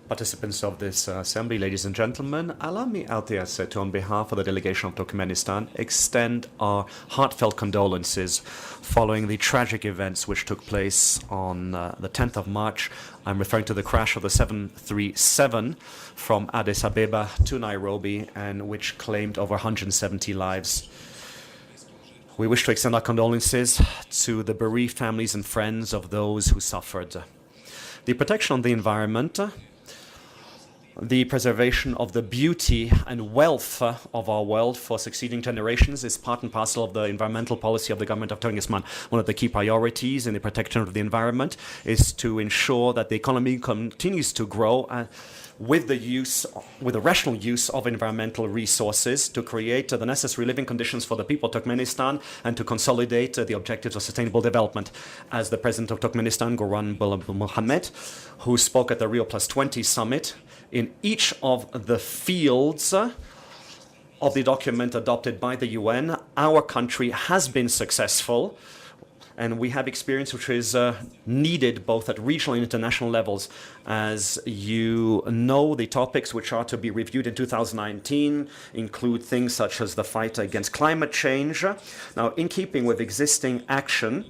Participants of this assembly, ladies and gentlemen, allow me out the outset to, on behalf of the delegation of Turkmenistan, extend our heartfelt condolences following the tragic events which took place on the 10th of March. I'm referring to the crash of the 737 from Addis Ababa to Nairobi, and which claimed over 170 lives. We wish to extend our condolences to the bereaved families and friends of those who suffered. The protection of the environment, the preservation of the beauty and wealth of our world for succeeding generations is part and parcel of the environmental policy of the government of Turkmenistan. One of the key priorities in the protection of the environment is to ensure that the economy continues to grow with the rational use of environmental resources to create the necessary living conditions for the people of Turkmenistan and to consolidate the objectives of sustainable development. As the President of Turkmenistan, Goran Mohammed, who spoke at the Rio +20 summit, in each of the fields of the document adopted by the UN, our country has been successful, and we have experience which is needed both at regional and international levels. As you know, the topics which are to be reviewed in 2019 include things such as the fight against climate change. Now, in keeping with existing action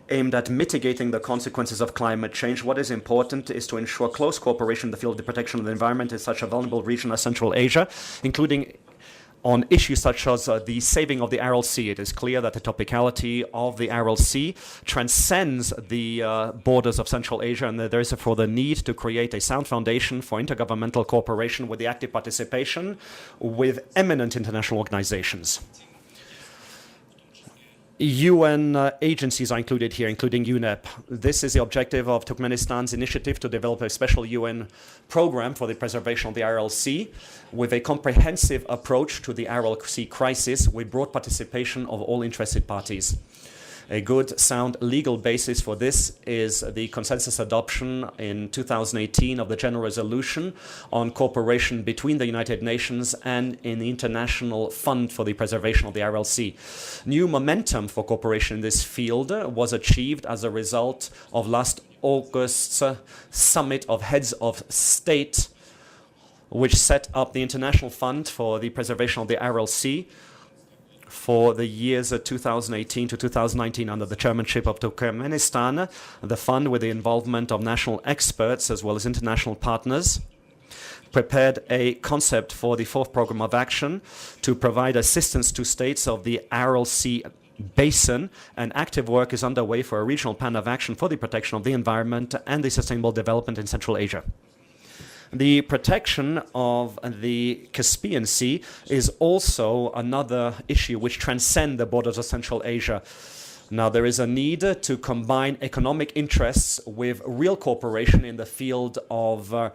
aimed at mitigating the consequences of climate change, what is important is to ensure close cooperation in the field of the protection of the environment in such a vulnerable region as Central Asia, including on issues such as the saving of the Aral Sea. It is clear that the topicality of the Aral Sea transcends the borders of Central Asia, and there is therefore the need to create a sound foundation for intergovernmental cooperation with the active participation with eminent international organizations. UN agencies are included here, including UNEP. This is the objective of Turkmenistan's initiative to develop a special UN program for the preservation of the Aral Sea with a comprehensive approach to the Aral Sea crisis with broad participation of all interested parties. A good, sound legal basis for this is the consensus adoption in 2018 of the General Resolution on cooperation between the United Nations and in the International Fund for the Preservation of the Aral Sea. New momentum for cooperation in this field was achieved as a result of last August's summit of heads of state, which set up the International Fund for the Preservation of the Aral Sea for the years 2018 to 2019 under the chairmanship of Turkmenistan. The fund, with the involvement of national experts as well as international partners, prepared a concept for the fourth program of action to provide assistance to states of the Aral Sea basin, and active work is underway for a regional plan of action for the protection of the environment and the sustainable development in Central Asia. The protection of the Caspian Sea is also another issue which transcends the borders of Central Asia. Now, there is a need to combine economic interests with real cooperation in the field of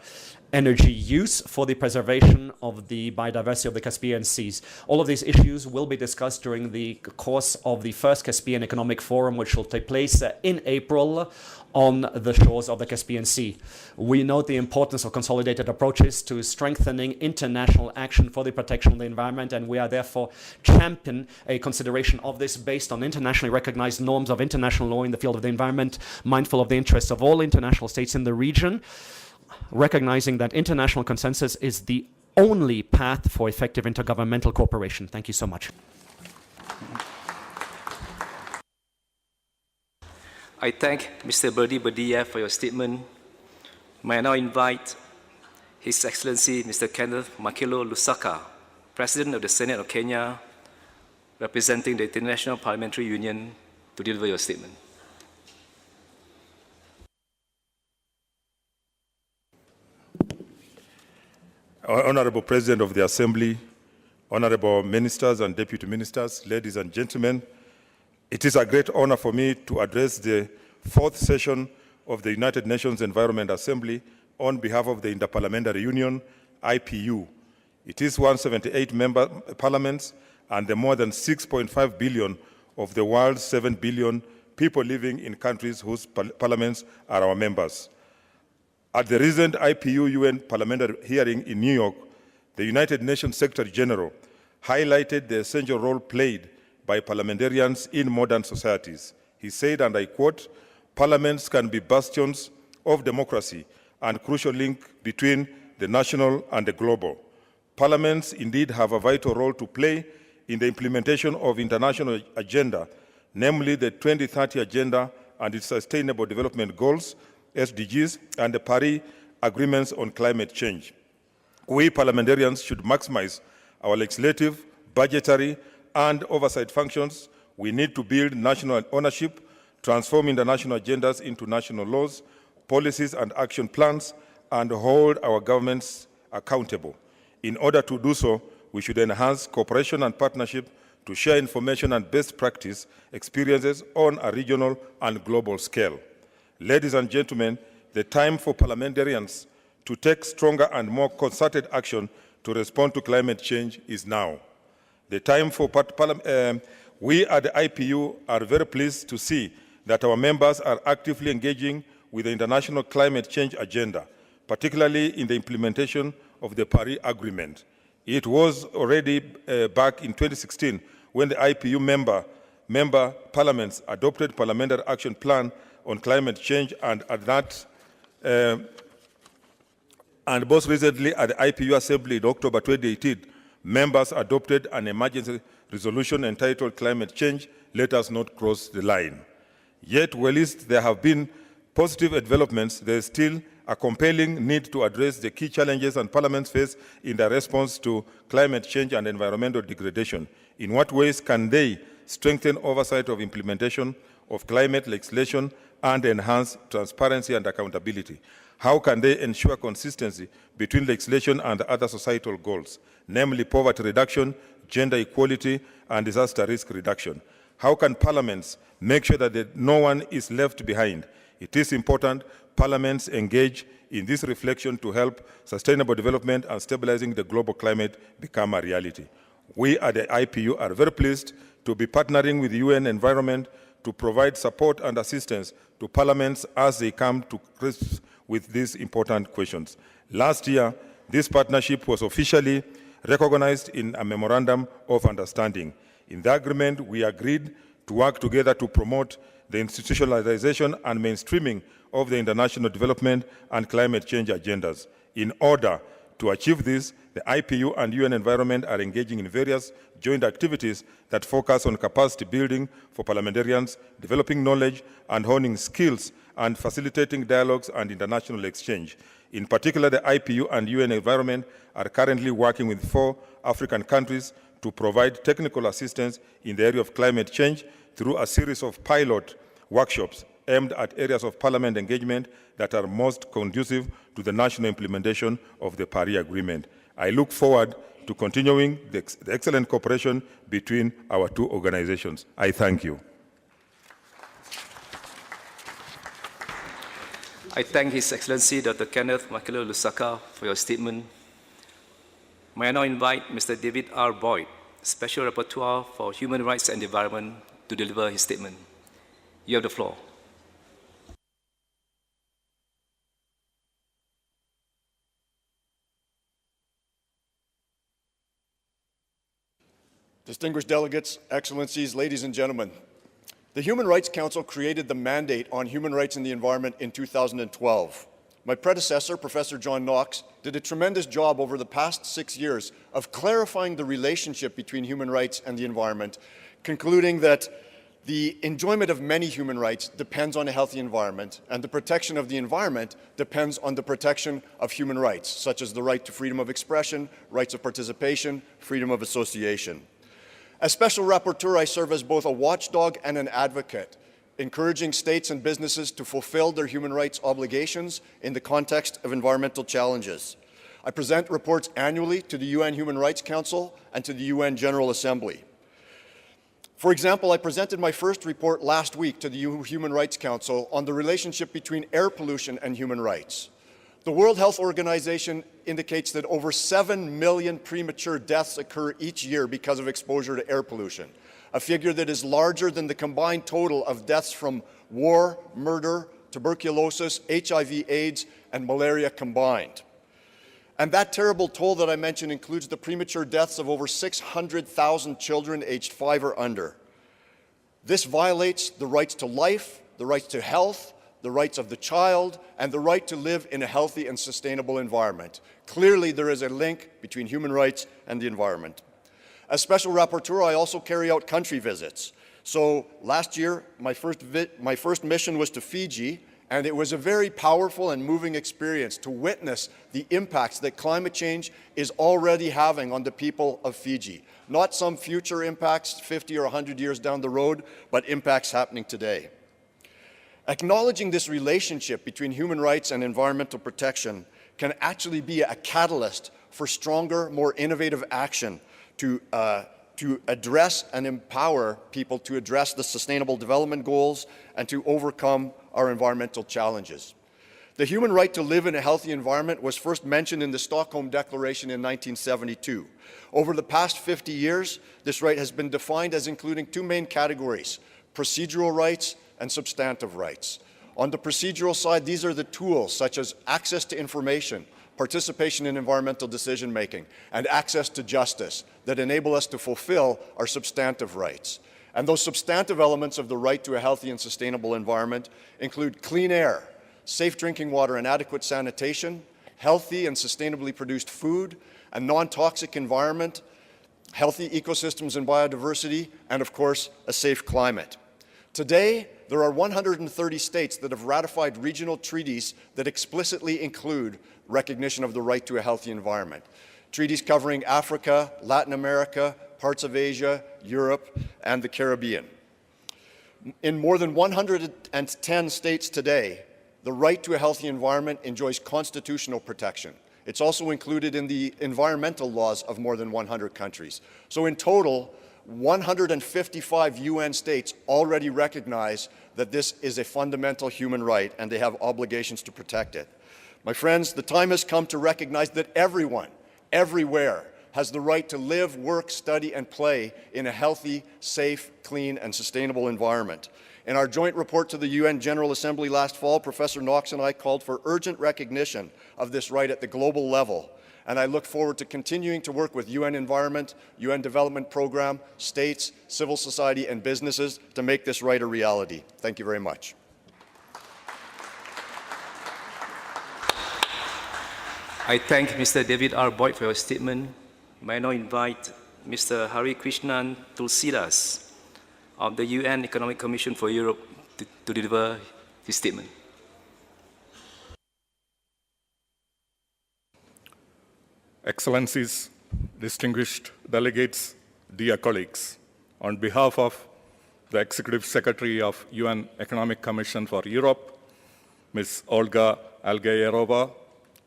energy use for the preservation of the biodiversity of the Caspian Seas. All of these issues will be discussed during the course of the first Caspian Economic Forum, which will take place in April on the shores of the Caspian Sea. We note the importance of consolidated approaches to strengthening international action for the protection of the environment, and we are therefore champion a consideration of this based on internationally recognized norms of international law in the field of the environment, mindful of the interests of all international states in the region, recognizing that international consensus is the only path for effective intergovernmental cooperation. Thank you so much. I thank Mr. Berdi Badia for your statement. May I now invite His Excellency Mr. Kenneth Makelo Lusaka, President of the Senate of Kenya, representing the International Parliamentary Union, to deliver your statement. Honorable President of the Assembly, honorable ministers and deputy ministers, ladies and gentlemen, it is a great honor for me to address the fourth session of the United Nations Environment Assembly on behalf of the Interparliamentary Union, IPU. It is 178 member parliaments and the more than 6.5 billion of the world's 7 billion people living in countries whose parliaments are our members. At the recent IPU UN parliamentary hearing in New York, the United Nations Secretary General highlighted the essential role played by parliamentarians in modern societies. He said, and I quote, "Parliaments can be bastions of democracy and crucial link between the national and the global. Parliaments indeed have a vital role to play in the implementation of international agenda, namely the 2030 Agenda and its Sustainable Development Goals, SDGs, and the Paris Agreements on Climate Change. We parliamentarians should maximize our legislative, budgetary, and oversight functions. We need to build national ownership, transform international agendas into national laws, policies and action plans, and hold our governments accountable. In order to do so, we should enhance cooperation and partnership to share information and best practice experiences on a regional and global scale. Ladies and gentlemen, the time for parliamentarians to take stronger and more concerted action to respond to climate change is now. The time for we at the IPU are very pleased to see that our members are actively engaging with the international climate change agenda, particularly in the implementation of the Paris Agreement. It was already back in 2016 when the IPU member parliaments adopted Parliamentary Action Plan on Climate Change, and at that, and most recently at the IPU Assembly in October 2018, members adopted an emergency resolution entitled Climate Change, Let Us Not Cross the Line. Yet, whilst there have been positive developments, there is still a compelling need to address the key challenges and parliaments face in their response to climate change and environmental degradation. In what ways can they strengthen oversight of implementation of climate legislation and enhance transparency and accountability? How can they ensure consistency between legislation and other societal goals, namely poverty reduction, gender equality, and disaster risk reduction? How can parliaments make sure that no one is left behind? It is important parliaments engage in this reflection to help sustainable development and stabilizing the global climate become a reality. We at the IPU are very pleased to be partnering with the UN Environment to provide support and assistance to parliaments as they come to grips with these important questions. Last year, this partnership was officially recognized in a memorandum of understanding. In the agreement, we agreed to work together to promote the institutionalization and mainstreaming of the international development and climate change agendas. In order to achieve this, the IPU and UN Environment are engaging in various joint activities that focus on capacity building for parliamentarians, developing knowledge and honing skills, and facilitating dialogues and international exchange. In particular, the IPU and UN Environment are currently working with 4 African countries to provide technical assistance in the area of climate change through a series of pilot workshops aimed at areas of parliament engagement that are most conducive to the national implementation of the Paris Agreement. I look forward to continuing the excellent cooperation between our 2 organizations. I thank you. I thank His Excellency Dr. Kenneth Makelo Lusaka for your statement. May I now invite Mr. David R. Boyd, Special Rapporteur for Human Rights and Environment, to deliver his statement. You have the floor. Distinguished delegates, excellencies, ladies and gentlemen, the Human Rights Council created the mandate on human rights and the environment in 2012. My predecessor, Professor John Knox, did a tremendous job over the past 6 years of clarifying the relationship between human rights and the environment, concluding that the enjoyment of many human rights depends on a healthy environment, and the protection of the environment depends on the protection of human rights, such as the right to freedom of expression, rights of participation, freedom of association. As Special Rapporteur, I serve as both a watchdog and an advocate, encouraging states and businesses to fulfill their human rights obligations in the context of environmental challenges. I present reports annually to the UN Human Rights Council and to the UN General Assembly. For example, I presented my first report last week to the Human Rights Council on the relationship between air pollution and human rights. The World Health Organization indicates that over 7 million premature deaths occur each year because of exposure to air pollution, a figure that is larger than the combined total of deaths from war, murder, tuberculosis, HIV, AIDS, and malaria combined. And that terrible toll that I mentioned includes the premature deaths of over 600,000 children aged 5 or under. This violates the rights to life, the rights to health, the rights of the child, and the right to live in a healthy and sustainable environment. Clearly, there is a link between human rights and the environment. As Special Rapporteur, I also carry out country visits. So last year, my first mission was to Fiji, and it was a very powerful and moving experience to witness the impacts that climate change is already having on the people of Fiji. Not some future impacts 50 or 100 years down the road, but impacts happening today. Acknowledging this relationship between human rights and environmental protection can actually be a catalyst for stronger, more innovative action to address and empower people to address the Sustainable Development Goals and to overcome our environmental challenges. The human right to live in a healthy environment was first mentioned in the Stockholm Declaration in 1972. Over the past 50 years, this right has been defined as including two main categories: procedural rights and substantive rights. On the procedural side, these are the tools such as access to information, participation in environmental decision-making, and access to justice that enable us to fulfill our substantive rights. And those substantive elements of the right to a healthy and sustainable environment include clean air, safe drinking water and adequate sanitation, healthy and sustainably produced food, a non-toxic environment, healthy ecosystems and biodiversity, and of course, a safe climate. Today, there are 130 states that have ratified regional treaties that explicitly include recognition of the right to a healthy environment. Treaties covering Africa, Latin America, parts of Asia, Europe, and the Caribbean. In more than 110 states today, the right to a healthy environment enjoys constitutional protection. It's also included in the environmental laws of more than 100 countries. So in total, 155 UN states already recognize that this is a fundamental human right and they have obligations to protect it. My friends, the time has come to recognize that everyone, everywhere, has the right to live, work, study, and play in a healthy, safe, clean, and sustainable environment. In our joint report to the UN General Assembly last fall, Professor Knox and I called for urgent recognition of this right at the global level. And I look forward to continuing to work with UN Environment, UN Development Program, states, civil society, and businesses to make this right a reality. Thank you very much. I thank Mr. David R. Boyd for your statement. May I now invite Mr. Hari Krishnan Tulsidas of the UN Economic Commission for Europe to deliver his statement. Excellencies, distinguished delegates, dear colleagues, on behalf of the Executive Secretary of UN Economic Commission for Europe, Ms. Olga Algayerova,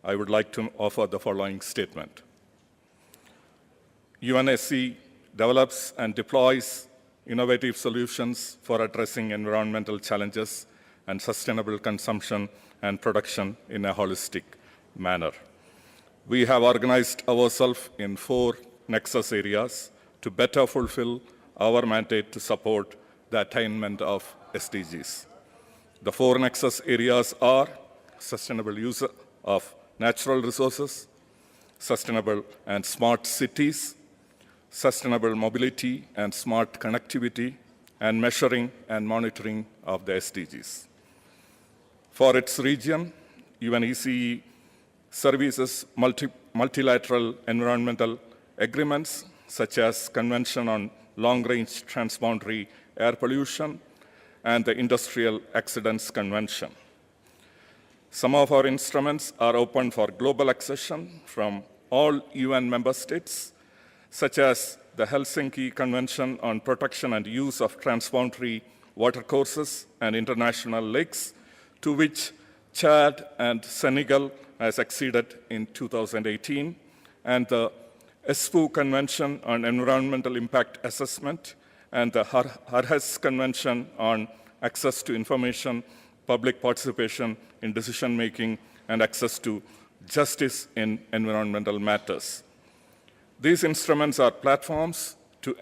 I would like to offer the following statement. UNSC develops and deploys innovative solutions for addressing environmental challenges and sustainable consumption and production in a holistic manner. We have organized ourselves in 4 nexus areas to better fulfill our mandate to support the attainment of SDGs. The 4 nexus areas are sustainable use of natural resources, sustainable and smart cities, sustainable mobility and smart connectivity, and measuring and monitoring of the SDGs. For its region, UNECE services multilateral environmental agreements such as Convention on Long-Range Transboundary Air Pollution and the Industrial Accidents Convention. Some of our instruments are open for global accession from all UN member states, such as the Helsinki Convention on Protection and Use of Transboundary Watercourses and International Lakes, to which Chad and Senegal has acceded in 2018, and the ESPO Convention on Environmental Impact Assessment, and the Harhes Convention on Access to Information, Public Participation in Decision-Making, and Access to Justice in Environmental Matters. These instruments are platforms to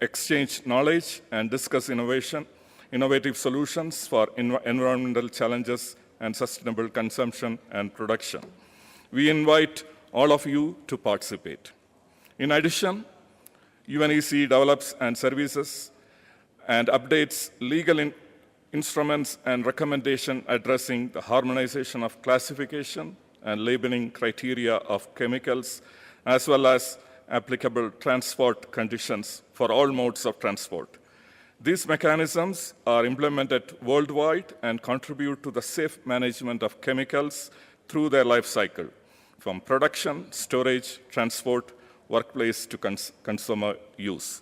exchange knowledge and discuss innovative solutions for environmental challenges and sustainable consumption and production. We invite all of you to participate. In addition, UNECE develops and services and updates legal instruments and recommendations addressing the harmonization of classification and labeling criteria of chemicals, as well as applicable transport conditions for all modes of transport. These mechanisms are implemented worldwide and contribute to the safe management of chemicals through their life cycle, from production, storage, transport, workplace to consumer use.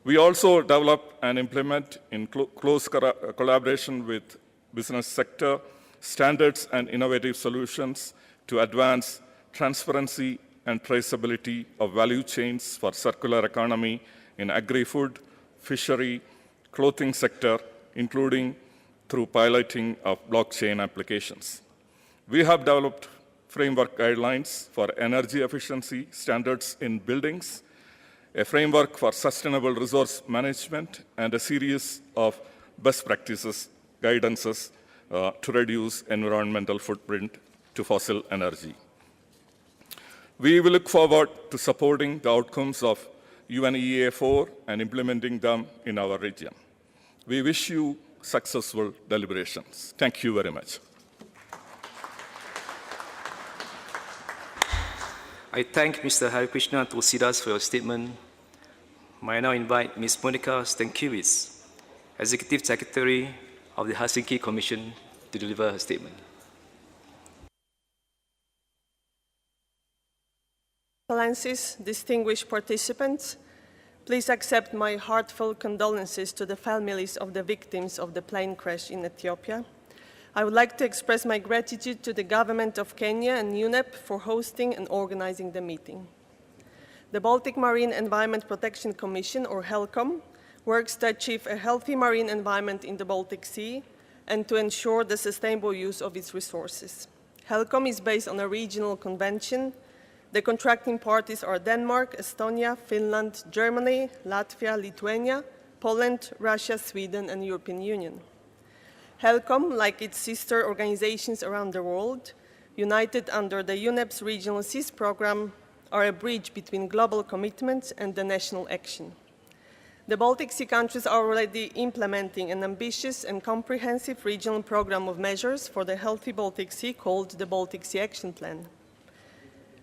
We also develop and implement in close collaboration with business sector standards and innovative solutions to advance transparency and traceability of value chains for circular economy in agri-food, fishery, clothing sector, including through piloting of blockchain applications. We have developed framework guidelines for energy efficiency standards in buildings, a framework for sustainable resource management, and a series of best practices guidances to reduce environmental footprint to fossil energy. We will look forward to supporting the outcomes of UNEA4 and implementing them in our region. We wish you successful deliberations. Thank you very much. I thank Mr. Harikrishna Tulsidas for your statement. May I now invite Ms. Monica Stankiewicz, Executive Secretary of the Helsinki Commission, to deliver her statement. Excellencies, distinguished participants, please accept my heartfelt condolences to the families of the victims of the plane crash in Ethiopia. I would like to express my gratitude to the government of Kenya and UNEP for hosting and organizing the meeting. The Baltic Marine Environment Protection Commission, or HELCOM, works to achieve a healthy marine environment in the Baltic Sea and to ensure the sustainable use of its resources. HELCOM is based on a regional convention. The contracting parties are Denmark, Estonia, Finland, Germany, Latvia, Lithuania, Poland, Russia, Sweden, and European Union. HELCOM, like its sister organizations around the world, united under the UNEP's Regional Seas Program, are a bridge between global commitments and the national action. The Baltic Sea countries are already implementing an ambitious and comprehensive regional program of measures for the healthy Baltic Sea called the Baltic Sea Action Plan.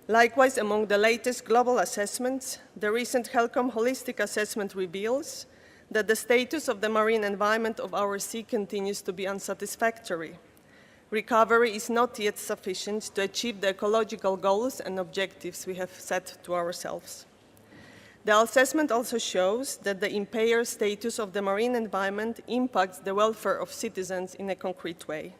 Likewise, among the latest global assessments, the recent HELCOM Holistic Assessment reveals that the status of the marine environment of our sea continues to be unsatisfactory. Recovery is not yet sufficient to achieve the ecological goals and objectives we have set to ourselves. The assessment also shows that the impaired status of the marine environment impacts the welfare of citizens in a concrete way.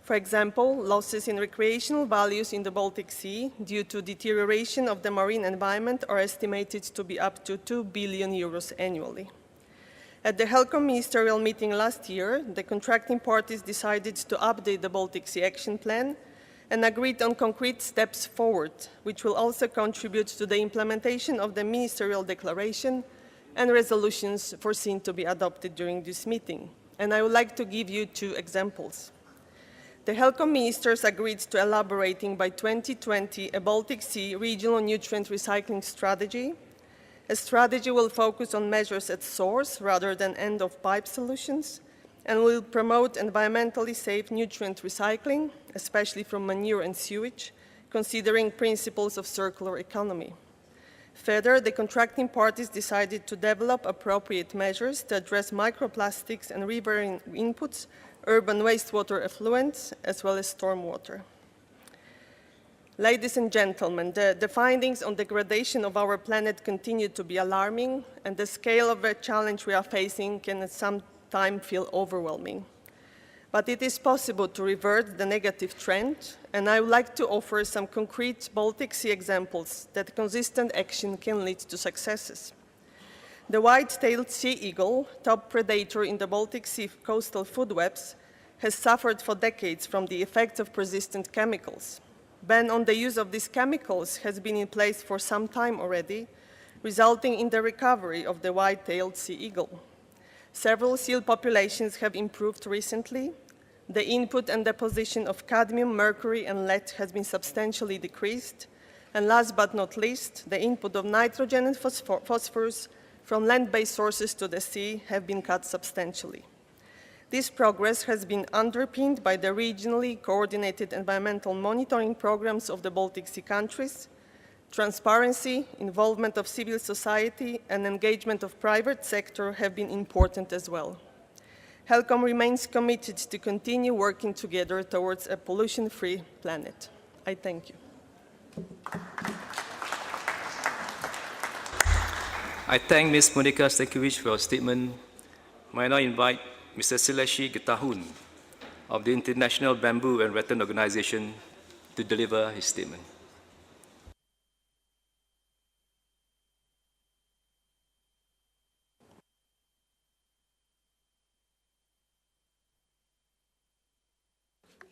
For example, losses in recreational values in the Baltic Sea due to deterioration of the marine environment are estimated to be up to 2 billion euros annually. At the HELCOM ministerial meeting last year, the contracting parties decided to update the Baltic Sea Action Plan and agreed on concrete steps forward, which will also contribute to the implementation of the ministerial declaration and resolutions foreseen to be adopted during this meeting. And I would like to give you 2 examples. The HELCOM ministers agreed to elaborating by 2020 a Baltic Sea regional nutrient recycling strategy. A strategy will focus on measures at source rather than end-of-pipe solutions and will promote environmentally safe nutrient recycling, especially from manure and sewage, considering principles of circular economy. Further, the contracting parties decided to develop appropriate measures to address microplastics and riverine inputs, urban wastewater effluents, as well as stormwater. Ladies and gentlemen, the findings on degradation of our planet continue to be alarming, and the scale of the challenge we are facing can at some time feel overwhelming. But it is possible to revert the negative trend, and I would like to offer some concrete Baltic Sea examples that consistent action can lead to successes. The white-tailed sea eagle, top predator in the Baltic Sea coastal food webs, has suffered for decades from the effects of persistent chemicals. Ban on the use of these chemicals has been in place for some time already, resulting in the recovery of the white-tailed sea eagle. Several seal populations have improved recently. The input and deposition of cadmium, mercury, and lead has been substantially decreased. And last but not least, the input of nitrogen and phosphorus from land-based sources to the sea have been cut substantially. This progress has been underpinned by the regionally coordinated environmental monitoring programs of the Baltic Sea countries. Transparency, involvement of civil society, and engagement of private sector have been important as well. HELCOM remains committed to continue working together towards a pollution-free planet. I thank you. I thank Ms. Monica Stankiewicz for your statement. May I now invite Mr. Sileshi Getahun, of the International Bamboo and Rattan Organization to deliver his statement.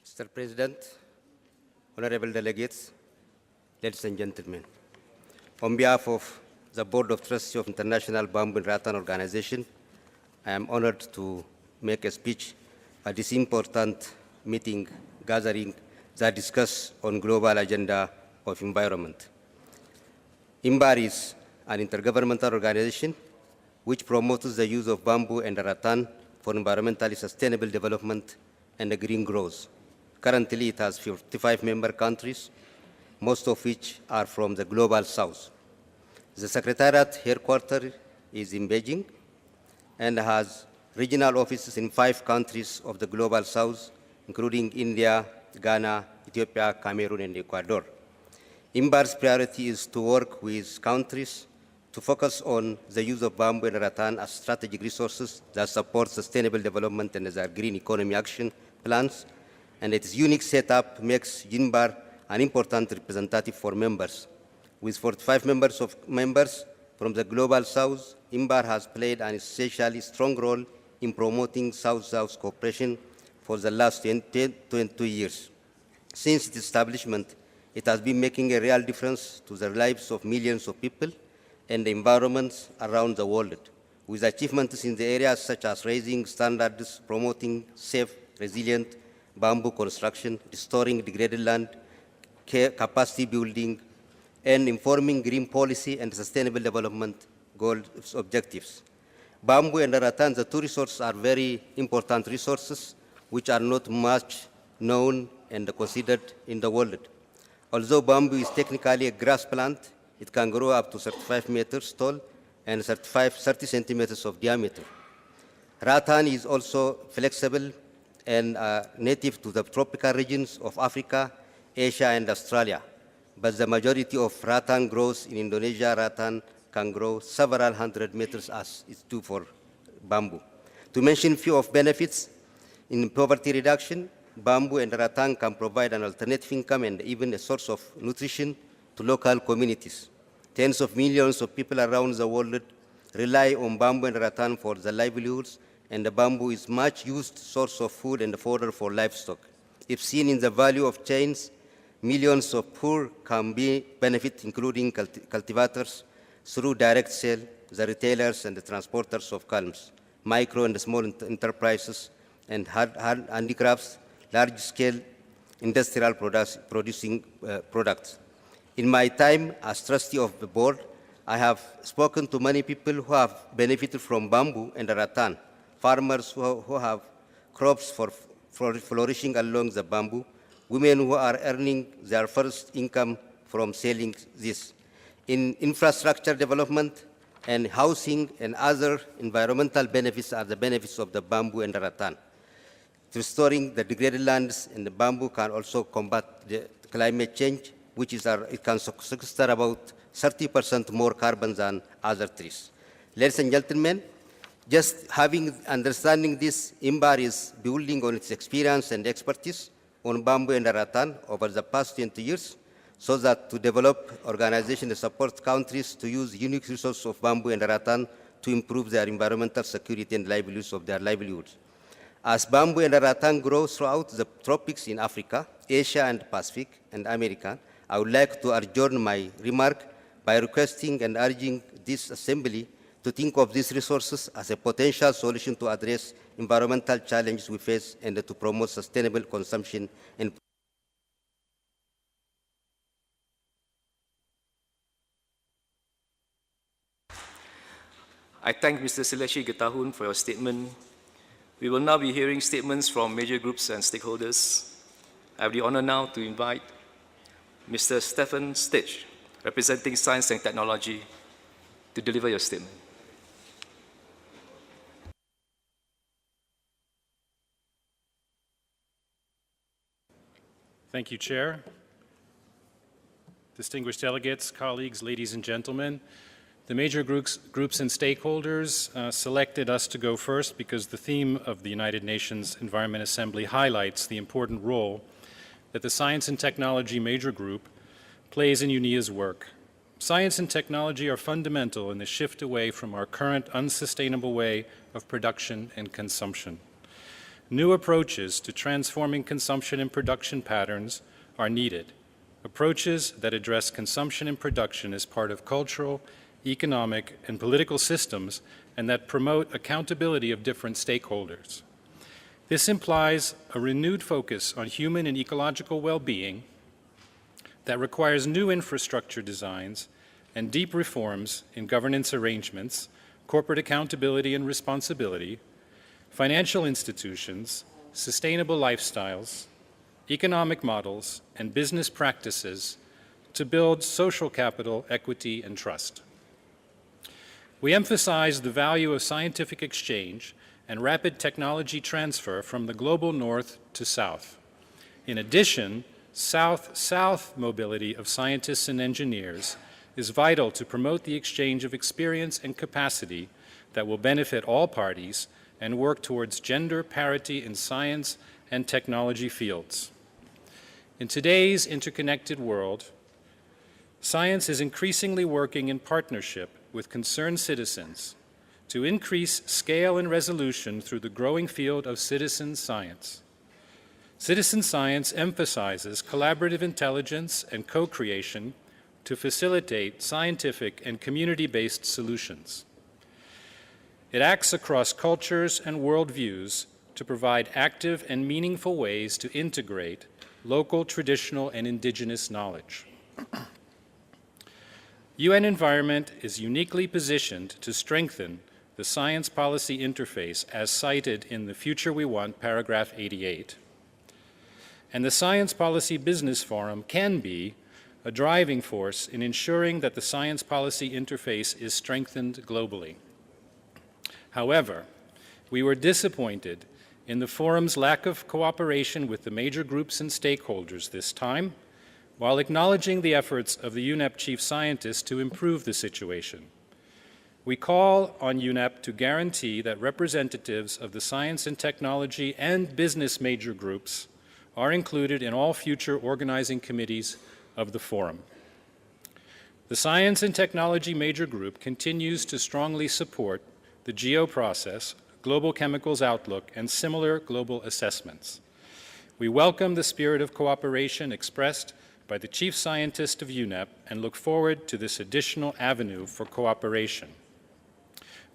Mr. President, honorable delegates, ladies and gentlemen, on behalf of the Board of Trustees of International Bamboo and Rattan Organization, I am honored to make a speech at this important meeting gathering that discuss on global agenda of environment. IMBAR is an intergovernmental organization which promotes the use of bamboo and rattan for environmentally sustainable development and green growth. Currently, it has 55 member countries, most of which are from the Global South. The Secretariat headquarters is in Beijing and has regional offices in 5 countries of the Global South, including India, Ghana, Ethiopia, Cameroon, and Ecuador. IMBAR's priority is to work with countries to focus on the use of bamboo and rattan as strategic resources that support sustainable development and their green economy action plans, and its unique setup makes IMBAR an important representative for members. With 45 members from the Global South, IMBAR has played an essentially strong role in promoting South-South cooperation for the last 22 years. Since its establishment, it has been making a real difference to the lives of millions of people and the environments around the world, with achievements in the areas such as raising standards, promoting safe, resilient bamboo construction, restoring degraded land, capacity building, and informing green policy and sustainable development goals objectives. Bamboo and rattan, the two resources, are very important resources which are not much known and considered in the world. Although bamboo is technically a grass plant, it can grow up to 35 meters tall and 30 centimeters of diameter. Rattan is also flexible and native to the tropical regions of Africa, Asia, and Australia. But the majority of rattan grows in Indonesia. Rattan can grow several hundred meters as it's due for bamboo. To mention a few of benefits in poverty reduction, bamboo and rattan can provide an alternative income and even a source of nutrition to local communities. Tens of millions of people around the world rely on bamboo and rattan for their livelihoods, and the bamboo is much used source of food and fodder for livestock. If seen in the value of chains, millions of poor can benefit, including cultivators, through direct sale, the retailers and the transporters of culms, micro and small enterprises, and handicrafts, large-scale industrial producing products. In my time as trustee of the board, I have spoken to many people who have benefited from bamboo and rattan, farmers who have crops for flourishing along the bamboo, women who are earning their first income from selling this. In infrastructure development and housing and other environmental benefits are the benefits of the bamboo and rattan. Restoring the degraded lands, and the bamboo can also combat the climate change, which is it can sequester about 30% more carbon than other trees. Ladies and gentlemen, just understanding this, IMBAR is building on its experience and expertise on bamboo and rattan over the past 20 years, so that to develop organizations that support countries to use unique resources of bamboo and rattan to improve their environmental security and livelihoods of their livelihoods. As bamboo and rattan grow throughout the tropics in Africa, Asia and Pacific and America, I would like to adjourn my remark by requesting and urging this assembly to think of these resources as a potential solution to address environmental challenges we face and to promote sustainable consumption and I thank Mr. Sileshi Getahun for your statement. We will now be hearing statements from major groups and stakeholders. I have the honor now to invite Mr. Stephen Stitch, representing Science and Technology, to deliver your statement. Thank you, Chair. Distinguished delegates, colleagues, ladies and gentlemen, The major groups and stakeholders selected us to go first because the theme of the United Nations Environment Assembly highlights the important role that the Science and Technology Major Group plays in UNEA's work. Science and technology are fundamental in the shift away from our current unsustainable way of production and consumption. New approaches to transforming consumption and production patterns are needed, approaches that address consumption and production as part of cultural, economic, and political systems, and that promote accountability of different stakeholders. This implies a renewed focus on human and ecological well-being that requires new infrastructure designs and deep reforms in governance arrangements, corporate accountability and responsibility, financial institutions, sustainable lifestyles, economic models, and business practices to build social capital, equity, and trust. We emphasize the value of scientific exchange and rapid technology transfer from the global north to south. In addition, south-south mobility of scientists and engineers is vital to promote the exchange of experience and capacity that will benefit all parties and work towards gender parity in science and technology fields. In today's interconnected world, science is increasingly working in partnership with concerned citizens to increase scale and resolution through the growing field of citizen science. Citizen science emphasizes collaborative intelligence and co-creation to facilitate scientific and community-based solutions. It acts across cultures and worldviews to provide active and meaningful ways to integrate local, traditional, and indigenous knowledge. UN Environment is uniquely positioned to strengthen the science policy interface as cited in the Future We Want, paragraph 88. And the Science Policy Business Forum can be a driving force in ensuring that the science policy interface is strengthened globally. However, we were disappointed in the forum's lack of cooperation with the major groups and stakeholders this time, while acknowledging the efforts of the UNEP chief scientist to improve the situation. We call on UNEP to guarantee that representatives of the science and technology and business major groups are included in all future organizing committees of the forum. The Science and Technology Major Group continues to strongly support the GEO process, Global Chemicals Outlook, and similar global assessments. We welcome the spirit of cooperation expressed by the Chief Scientist of UNEP and look forward to this additional avenue for cooperation.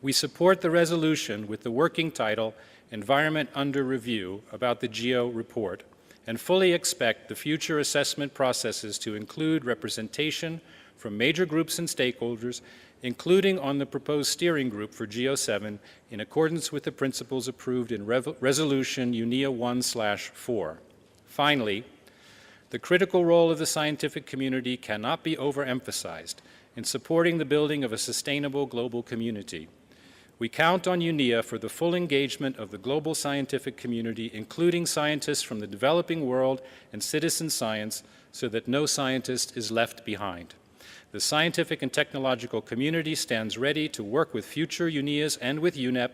We support the resolution with the working title Environment Under Review about the GEO report and fully expect the future assessment processes to include representation from major groups and stakeholders, including on the proposed steering group for GEO7 in accordance with the principles approved in Resolution UNEA 1/4. Finally, the critical role of the scientific community cannot be overemphasized in supporting the building of a sustainable global community. We count on UNEA for the full engagement of the global scientific community, including scientists from the developing world and citizen science, so that no scientist is left behind. The scientific and technological community stands ready to work with future UNEAs and with UNEP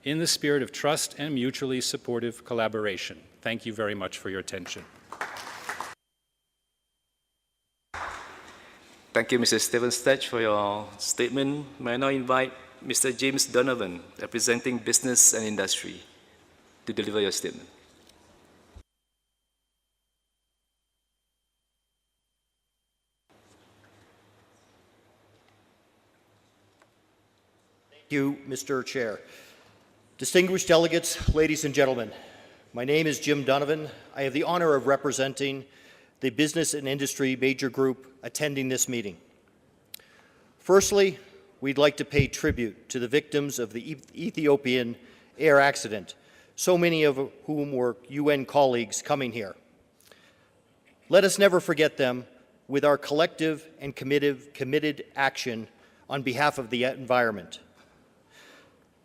in the spirit of trust and mutually supportive collaboration. Thank you very much for your attention. Thank you, Mr. Stephen Stech, for your statement. May I now invite Mr. James Donovan, representing business and industry, to deliver your statement. Thank you, Mr. Chair. Distinguished delegates, ladies and gentlemen, my name is Jim Donovan. I have the honor of representing the Business and Industry Major Group attending this meeting. Firstly, we'd like to pay tribute to the victims of the Ethiopian air accident, so many of whom were UN colleagues coming here. Let us never forget them with our collective and committed action on behalf of the environment.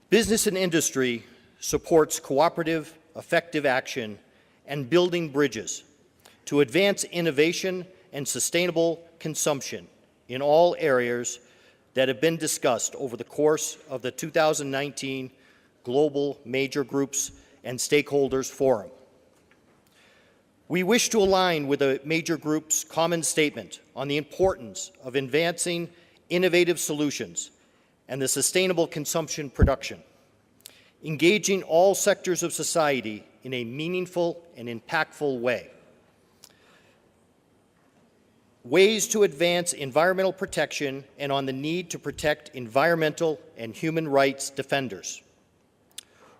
Business and industry supports cooperative, effective action and building bridges to advance innovation and sustainable consumption in all areas that have been discussed over the course of the 2019 Global Major Groups and Stakeholders Forum. We wish to align with the major groups' common statement on the importance of advancing innovative solutions and the sustainable consumption production, engaging all sectors of society in a meaningful and impactful way. Ways to advance environmental protection and on the need to protect environmental and human rights defenders.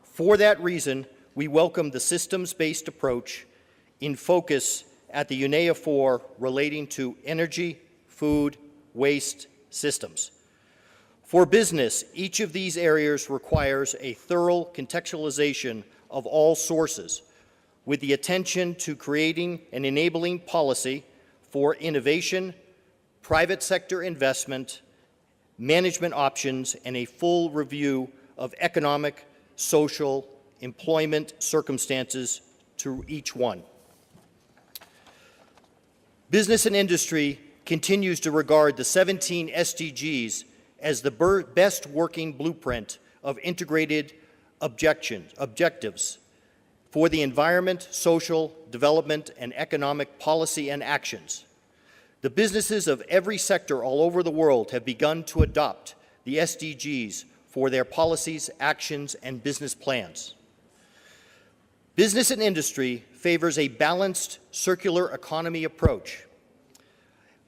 For that reason, we welcome the systems-based approach in focus at the UNEA 4 relating to energy, food, waste systems. For business, each of these areas requires a thorough contextualization of all sources, with the attention to creating and enabling policy for innovation, private sector investment, management options, and a full review of economic, social, employment circumstances to each one. Business and industry continues to regard the 17 SDGs as the best working blueprint of integrated objectives for the environment, social, development, and economic policy and actions. The businesses of every sector all over the world have begun to adopt the SDGs for their policies, actions, and business plans. Business and industry favors a balanced circular economy approach,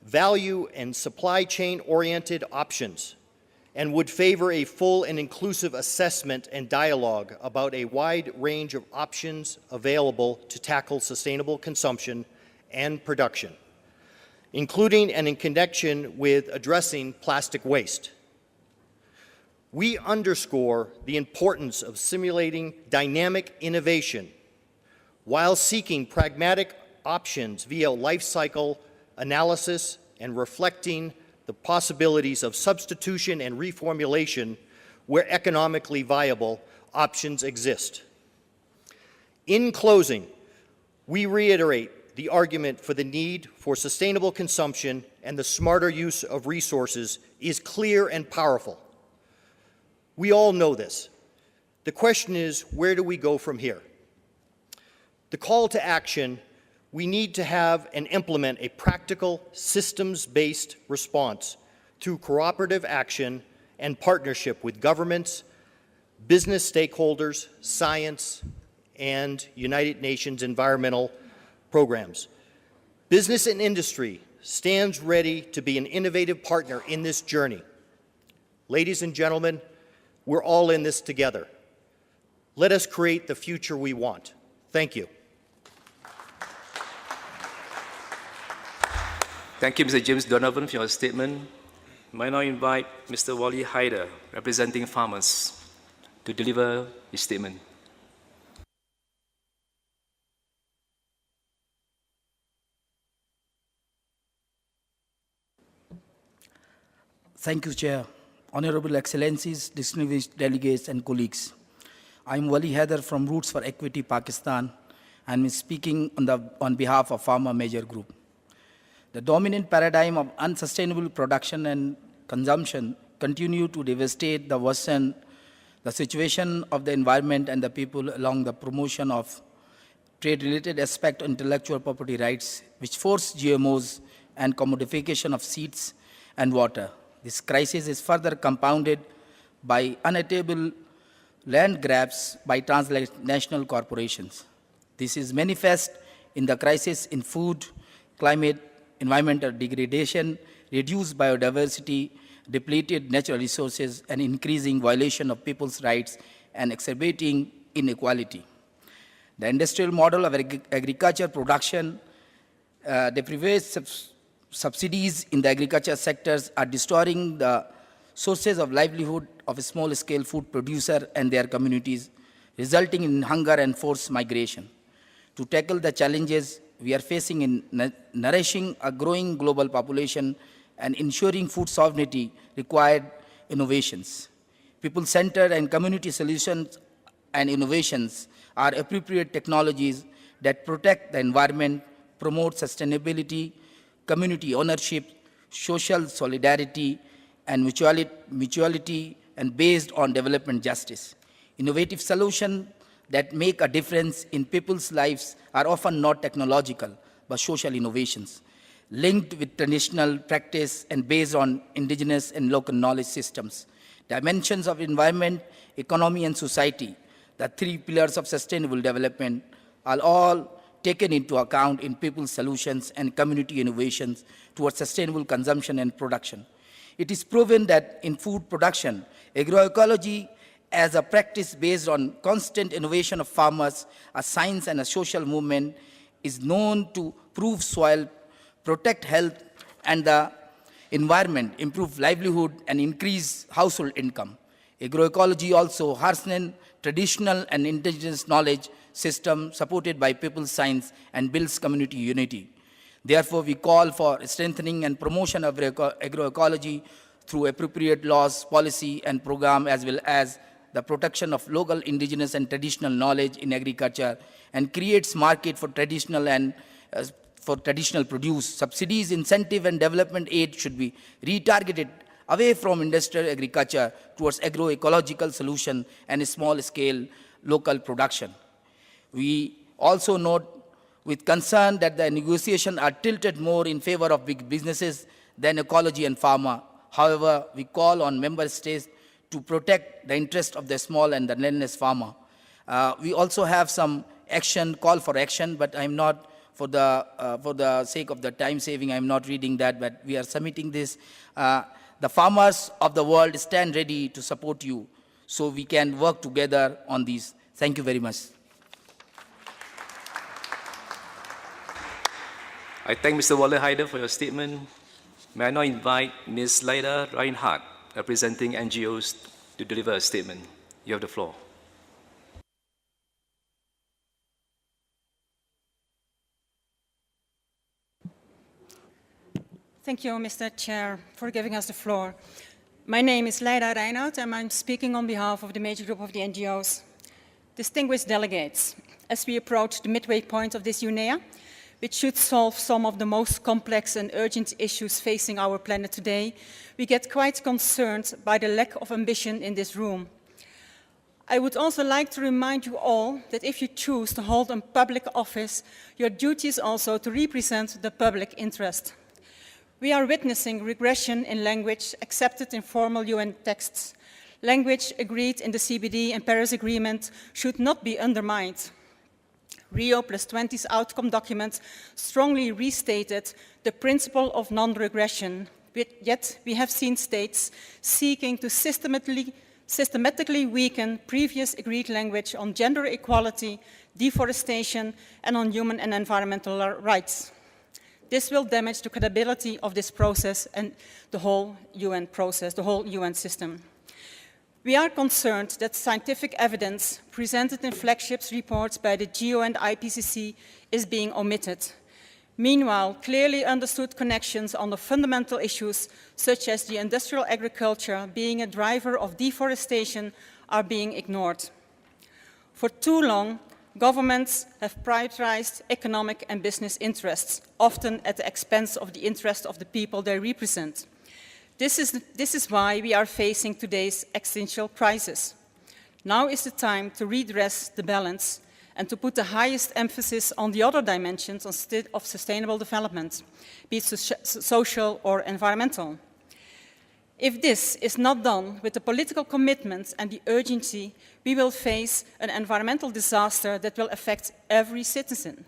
value and supply chain-oriented options, and would favor a full and inclusive assessment and dialogue about a wide range of options available to tackle sustainable consumption and production, including and in connection with addressing plastic waste. We underscore the importance of simulating dynamic innovation while seeking pragmatic options via life cycle analysis and reflecting the possibilities of substitution and reformulation where economically viable options exist. In closing, we reiterate the argument for the need for sustainable consumption and the smarter use of resources is clear and powerful. We all know this. The question is, where do we go from here? The call to action: we need to have and implement a practical, systems-based response through cooperative action and partnership with governments, business stakeholders, science, and United Nations environmental programs. Business and industry stands ready to be an innovative partner in this journey. Ladies and gentlemen, we're all in this together. Let us create the future we want. Thank you. Thank you, Mr. James Donovan, for your statement. May I now invite Mr. Wally Haider, representing farmers, to deliver his statement. Thank you, Chair. Honorable Excellencies, distinguished delegates and colleagues. I am Wali Haider from Roots for Equity, Pakistan, and I'm speaking on behalf of Farmer Major Group. The dominant paradigm of unsustainable production and consumption continue to devastate the situation of the environment and the people along the promotion of trade-related aspect of intellectual property rights, which force GMOs and commodification of seeds and water. This crisis is further compounded by unattainable land grabs by transnational corporations. This is manifest in the crisis in food, climate, environmental degradation, reduced biodiversity, depleted natural resources, and increasing violation of people's rights and exacerbating inequality. The industrial model of agriculture production, the previous subsidies in the agriculture sectors are destroying the sources of livelihood of a small-scale food producer and their communities, resulting in hunger and forced migration. To tackle the challenges we are facing in nourishing a growing global population and ensuring food sovereignty required innovations. People-centered and community solutions and innovations are appropriate technologies that protect the environment, promote sustainability, community ownership, social solidarity, and mutuality and based on development justice. Innovative solutions that make a difference in people's lives are often not technological, but social innovations, linked with traditional practice and based on indigenous and local knowledge systems. Dimensions of environment, economy, and society, the three pillars of sustainable development, are all taken into account in people's solutions and community innovations towards sustainable consumption and production. It is proven that in food production, agroecology as a practice based on constant innovation of farmers, a science and a social movement, is known to improve soil, protect health and the environment, improve livelihood, and increase household income. Agroecology also harness traditional and indigenous knowledge system supported by people's science and builds community unity. Therefore, we call for strengthening and promotion of agroecology through appropriate laws, policy, and program, as well as the protection of local, indigenous, and traditional knowledge in agriculture, and creates market for traditional produce. Subsidies, incentive, and development aid should be retargeted away from industrial agriculture towards agroecological solution and small-scale local production. We also note with concern that the negotiations are tilted more in favor of big businesses than ecology and pharma. However, we call on member states to protect the interest of the small and the landless farmer. We also have some call for action, but I'm not, for the sake of the time saving, I'm not reading that, but we are submitting this. The farmers of the world stand ready to support you, so we can work together on these. Thank you very much. I thank Mr. Waller Haider for your statement. May I now invite Ms. Leila Reinhardt, representing NGOs, to deliver a statement. You have the floor. Thank you, Mr. Chair, for giving us the floor. My name is Leila Reinhardt, and I'm speaking on behalf of the major group of the NGOs. Distinguished delegates, as we approach the midway point of this UNEA, which should solve some of the most complex and urgent issues facing our planet today, we get quite concerned by the lack of ambition in this room. I would also like to remind you all that if you choose to hold a public office, your duty is also to represent the public interest. We are witnessing regression in language accepted in formal UN texts. Language agreed in the CBD and Paris Agreement should not be undermined. Rio+20's outcome document strongly restated the principle of non-regression, yet we have seen states seeking to systematically weaken previous agreed language on gender equality, deforestation, and on human and environmental rights. This will damage the credibility of this process and the whole UN process, the whole UN system. We are concerned that scientific evidence presented in flagship reports by the GEO and IPCC is being omitted. Meanwhile, clearly understood connections on the fundamental issues, such as the industrial agriculture being a driver of deforestation, are being ignored. For too long, governments have prioritized economic and business interests, often at the expense of the interest of the people they represent. This is why we are facing today's existential crisis. Now is the time to redress the balance and to put the highest emphasis on the other dimensions of sustainable development, be it social or environmental. If this is not done with the political commitment and the urgency, we will face an environmental disaster that will affect every citizen,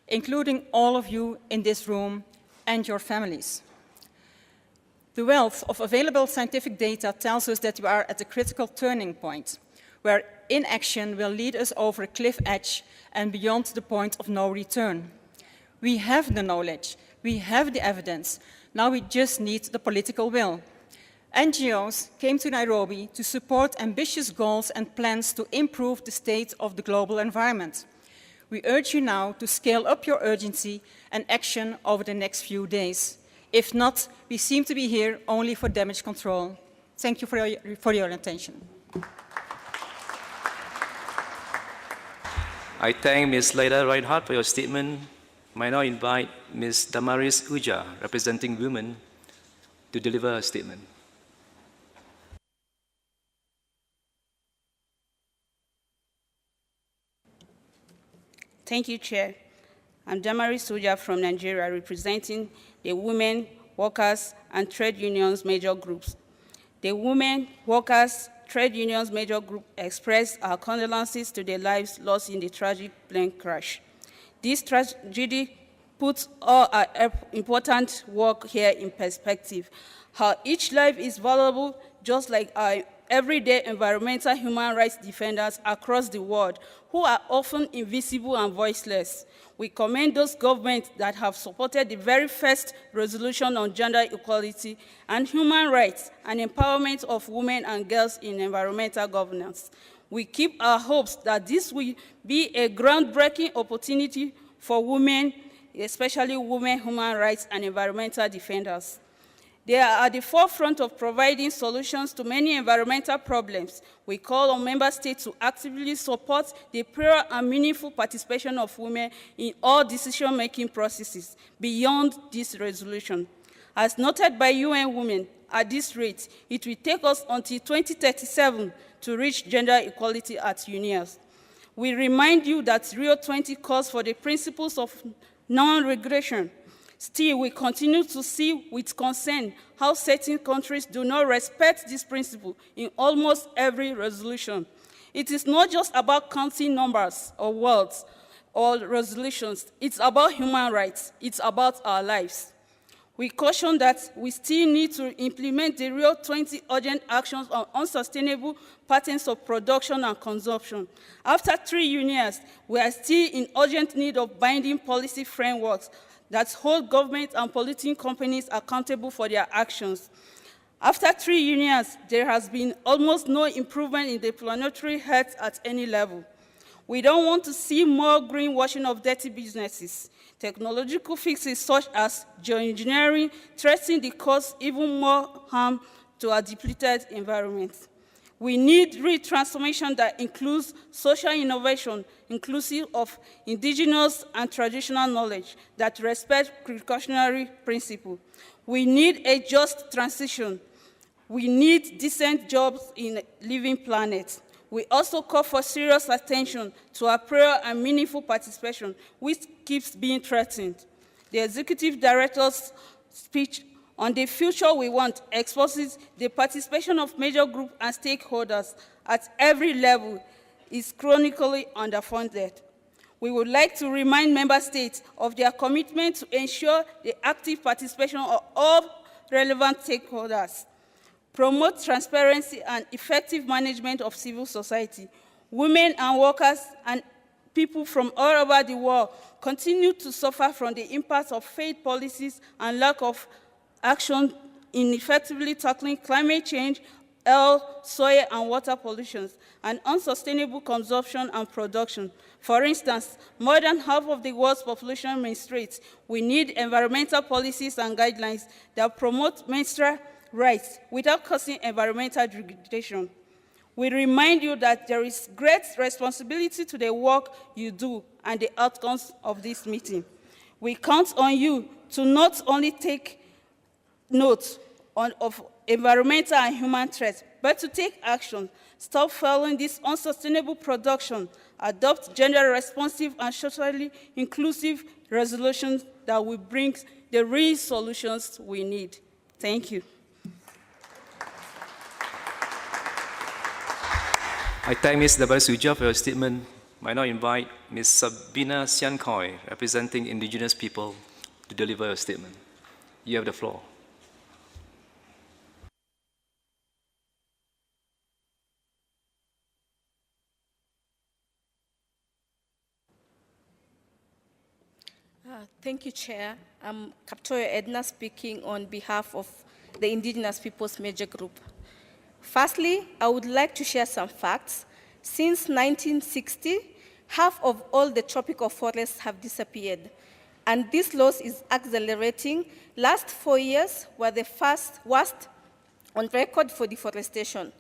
including all of you in this room and your families. The wealth of available scientific data tells us that we are at a critical turning point, where inaction will lead us over a cliff edge and beyond the point of no return. We have the knowledge, we have the evidence, now we just need the political will. NGOs came to Nairobi to support ambitious goals and plans to improve the state of the global environment. We urge you now to scale up your urgency and action over the next few days. If not, we seem to be here only for damage control. Thank you for your attention. I thank Ms. Leila Reinhardt for your statement. May I now invite Ms. Damaris Uja, representing women, to deliver a statement. Thank you, Chair. I'm Damari Soja from Nigeria, representing the Women, Workers, and Trade Unions major groups. The Women, Workers, Trade Unions major group expressed our condolences to the lives lost in the tragic plane crash. This tragedy puts all our important work here in perspective. How each life is valuable, just like our everyday environmental human rights defenders across the world, who are often invisible and voiceless. We commend those governments that have supported the very first resolution on gender equality and human rights and empowerment of women and girls in environmental governance. We keep our hopes that this will be a groundbreaking opportunity for women, especially women human rights and environmental defenders. They are at the forefront of providing solutions to many environmental problems. We call on member states to actively support the pure and meaningful participation of women in all decision-making processes beyond this resolution. As noted by UN Women, at this rate, it will take us until 2037 to reach gender equality at UNIAS. We remind you that Rio 20 calls for the principles of non-regression. Still, we continue to see with concern how certain countries do not respect this principle in almost every resolution. It is not just about counting numbers or words or resolutions. It's about human rights. It's about our lives. We caution that we still need to implement the Rio 20 urgent actions on unsustainable patterns of production and consumption. After 3 years, we are still in urgent need of binding policy frameworks that hold government and polluting companies accountable for their actions. After 3 years, there has been almost no improvement in the planetary health at any level. We don't want to see more greenwashing of dirty businesses. Technological fixes such as geoengineering threaten to cause even more harm to our depleted environment. We need real transformation that includes social innovation, inclusive of indigenous and traditional knowledge that respect precautionary principles. We need a just transition. We need decent jobs in a living planet. We also call for serious attention to our prayer and meaningful participation, which keeps being threatened. The Executive Director's speech on the future we want exposes the participation of major groups and stakeholders at every level is chronically underfunded. We would like to remind member states of their commitment to ensure the active participation of all relevant stakeholders, promote transparency and effective management of civil society. Women and workers and people from all over the world continue to suffer from the impact of failed policies and lack of action in effectively tackling climate change, air, soil, and water pollution, and unsustainable consumption and production. For instance, more than half of the world's population menstruates. We need environmental policies and guidelines that promote menstrual rights without causing environmental degradation. We remind you that there is great responsibility to the work you do and the outcomes of this meeting. We count on you to not only take note of environmental and human threats, but to take action, stop following this unsustainable production, adopt gender-responsive and socially inclusive resolutions that will bring the real solutions we need. Thank you. I thank Ms. Dabarasuja for your statement. I now invite Ms. Sabina Siankoi, representing Indigenous people, to deliver your statement. You have the floor. Thank you, Chair. I'm Kaptoyo Edna speaking on behalf of the Indigenous Peoples Major Group. Firstly, I would like to share some facts. Since 1960, half of all the tropical forests have disappeared, and this loss is accelerating. Last 4 years were the worst on record for deforestation.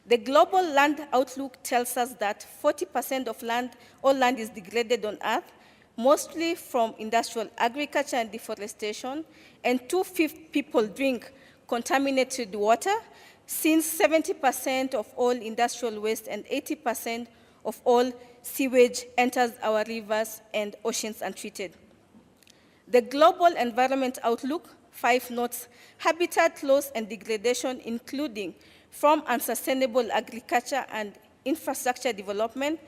The Global Land Outlook tells us that 40% of all land is degraded on Earth, mostly from industrial agriculture and deforestation, and 2/5 people drink contaminated water, since 70% of all industrial waste and 80% of all sewage enters our rivers and oceans untreated. The Global Environment Outlook 5 notes habitat loss and degradation, including from unsustainable agriculture and infrastructure development,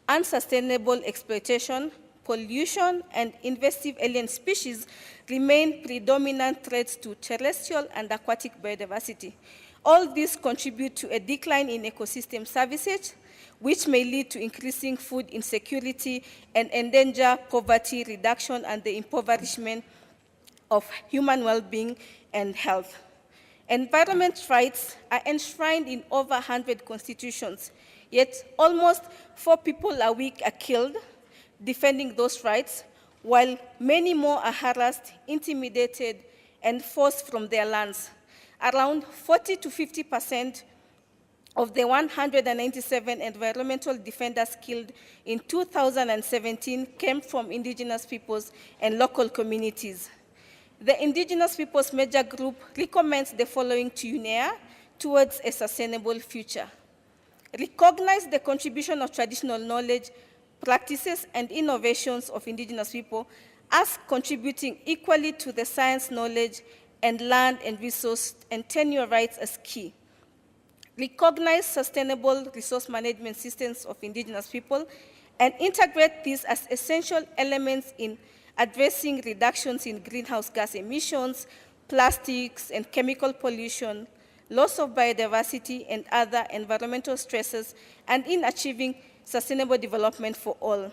unsustainable exploitation, pollution, and invasive alien species remain predominant threats to terrestrial and aquatic biodiversity. All these contribute to a decline in ecosystem services, which may lead to increasing food insecurity and endanger poverty reduction and the impoverishment of human well-being and health. Environment rights are enshrined in over 100 constitutions, yet almost 4 people a week are killed defending those rights, while many more are harassed, intimidated, and forced from their lands. Around 40 to 50% of the 197 environmental defenders killed in 2017 came from indigenous peoples and local communities. The Indigenous Peoples Major Group recommends the following to UNEA towards a sustainable future. Recognize the contribution of traditional knowledge, practices, and innovations of indigenous people as contributing equally to the science, knowledge, and land and resource and tenure rights as key. Recognize sustainable resource management systems of indigenous people and integrate these as essential elements in addressing reductions in greenhouse gas emissions, plastics and chemical pollution, loss of biodiversity and other environmental stresses, and in achieving sustainable development for all.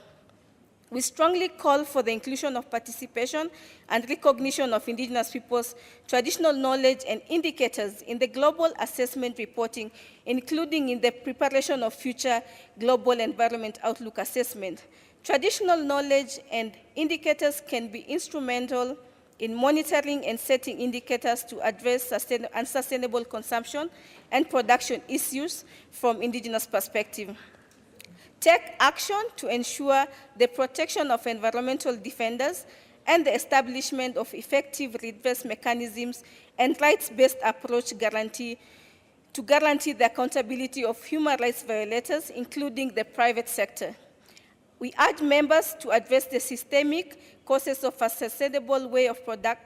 We strongly call for the inclusion of participation and recognition of indigenous peoples' traditional knowledge and indicators in the global assessment reporting, including in the preparation of future global environment outlook assessment. Traditional knowledge and indicators can be instrumental in monitoring and setting indicators to address unsustainable consumption and production issues from indigenous perspective. Take action to ensure the protection of environmental defenders and the establishment of effective redress mechanisms and rights-based approach to guarantee the accountability of human rights violators, including the private sector. We urge members to address the systemic causes of a sustainable way of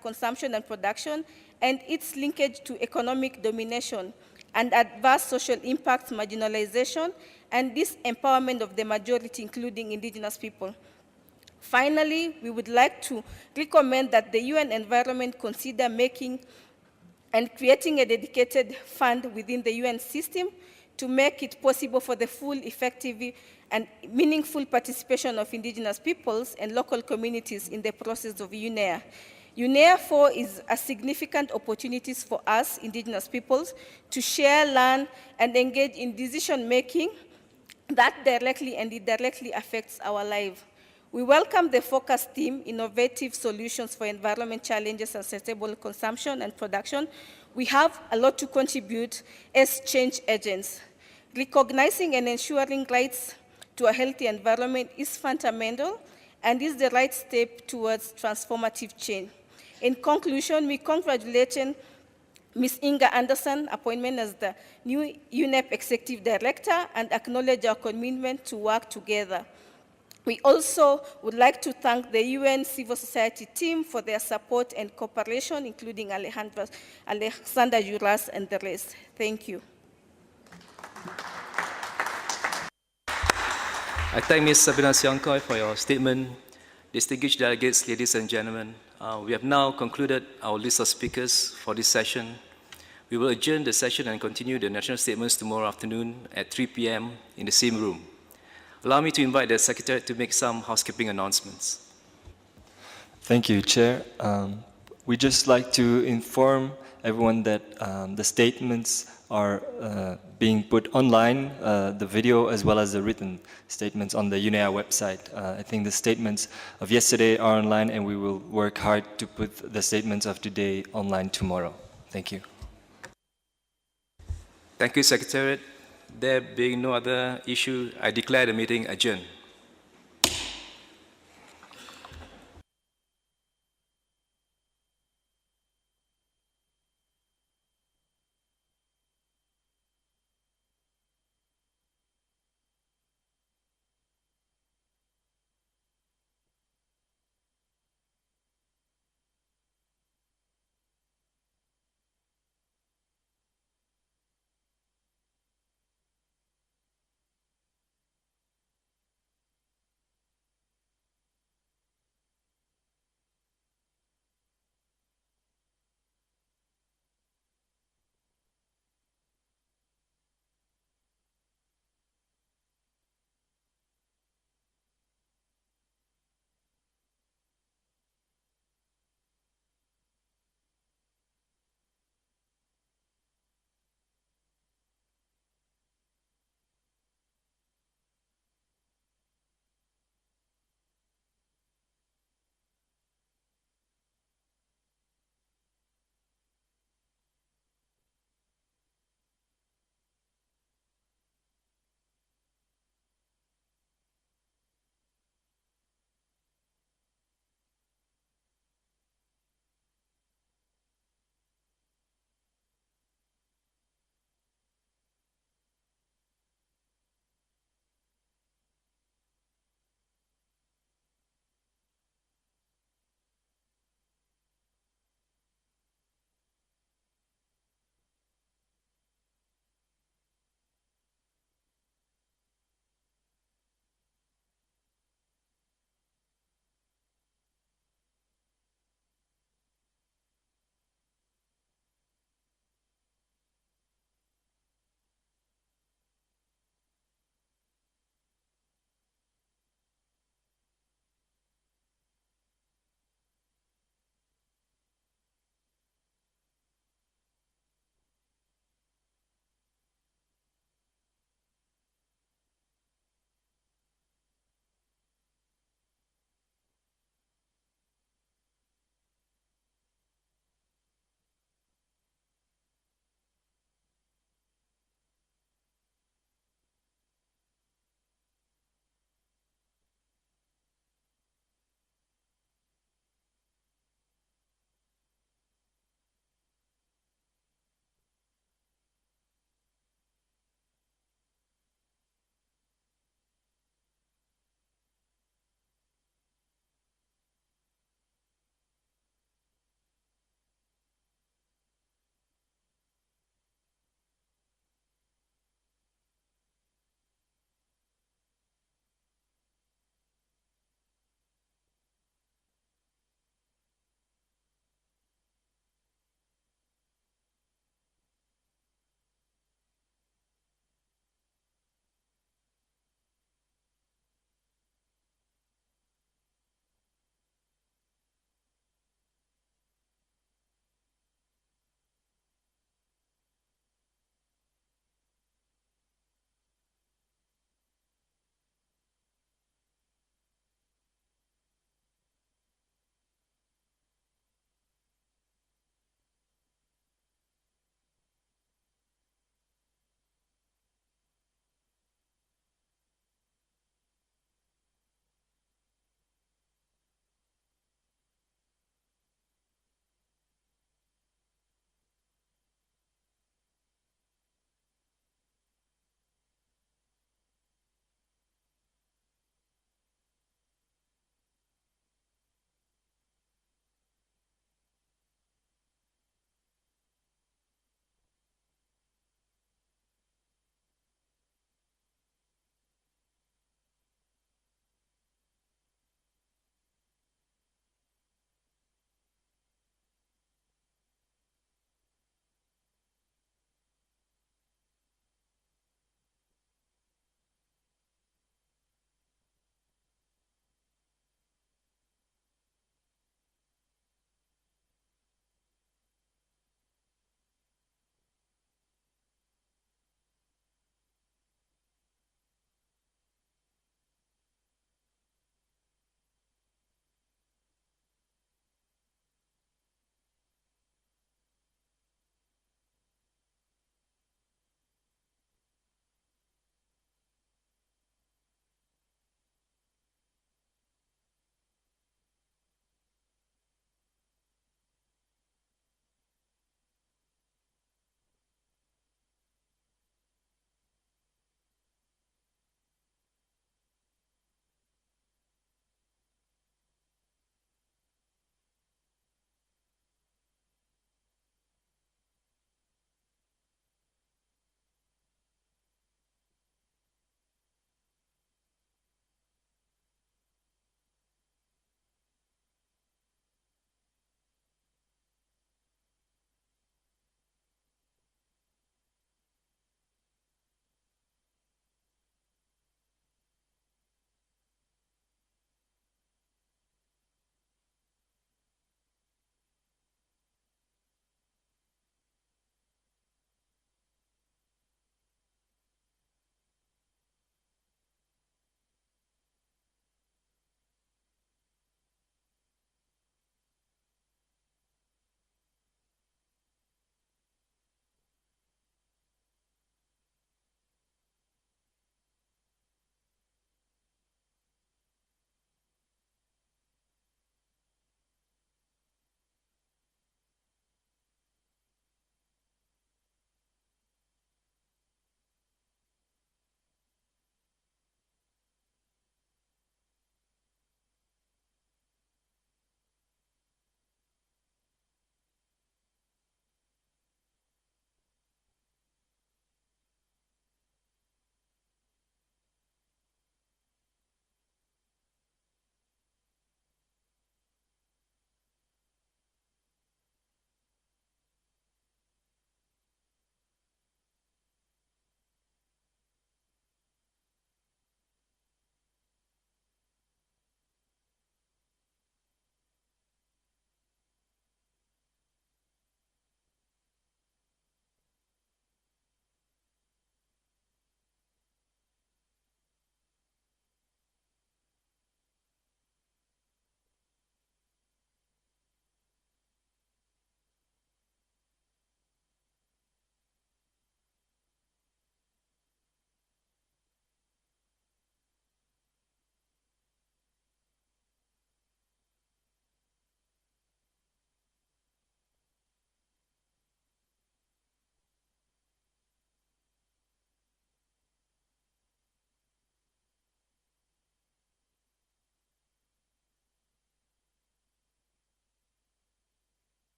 consumption and production and its linkage to economic domination and adverse social impacts, marginalization, and disempowerment of the majority, including indigenous people. Finally, we would like to recommend that the UN Environment consider making and creating a dedicated fund within the UN system to make it possible for the full, effective, and meaningful participation of indigenous peoples and local communities in the process of UNEA. UNEA 4 is a significant opportunity for us, indigenous peoples, to share, learn, and engage in decision-making that directly and indirectly affects our lives. We welcome the focus theme, Innovative Solutions for Environment Challenges and Sustainable Consumption and Production. We have a lot to contribute as change agents. Recognizing and ensuring rights to a healthy environment is fundamental and is the right step towards transformative change. In conclusion, we congratulate Ms. Inga Anderson, appointment as the new UNEP Executive Director, and acknowledge our commitment to work together. We also would like to thank the UN civil society team for their support and cooperation, including Alexander Juras and the rest. Thank you. I thank Ms. Sabina Siangkoi for your statement. Distinguished delegates, ladies and gentlemen, we have now concluded our list of speakers for this session. We will adjourn the session and continue the national statements tomorrow afternoon at 3 p.m. in the same room. Allow me to invite the Secretary to make some housekeeping announcements. Thank you, Chair. We'd just like to inform everyone that the statements are being put online, the video as well as the written statements on the UNEA website. I think the statements of yesterday are online, and we will work hard to put the statements of today online tomorrow. Thank you. Thank you, Secretariat. There being no other issue, I declare the meeting adjourned.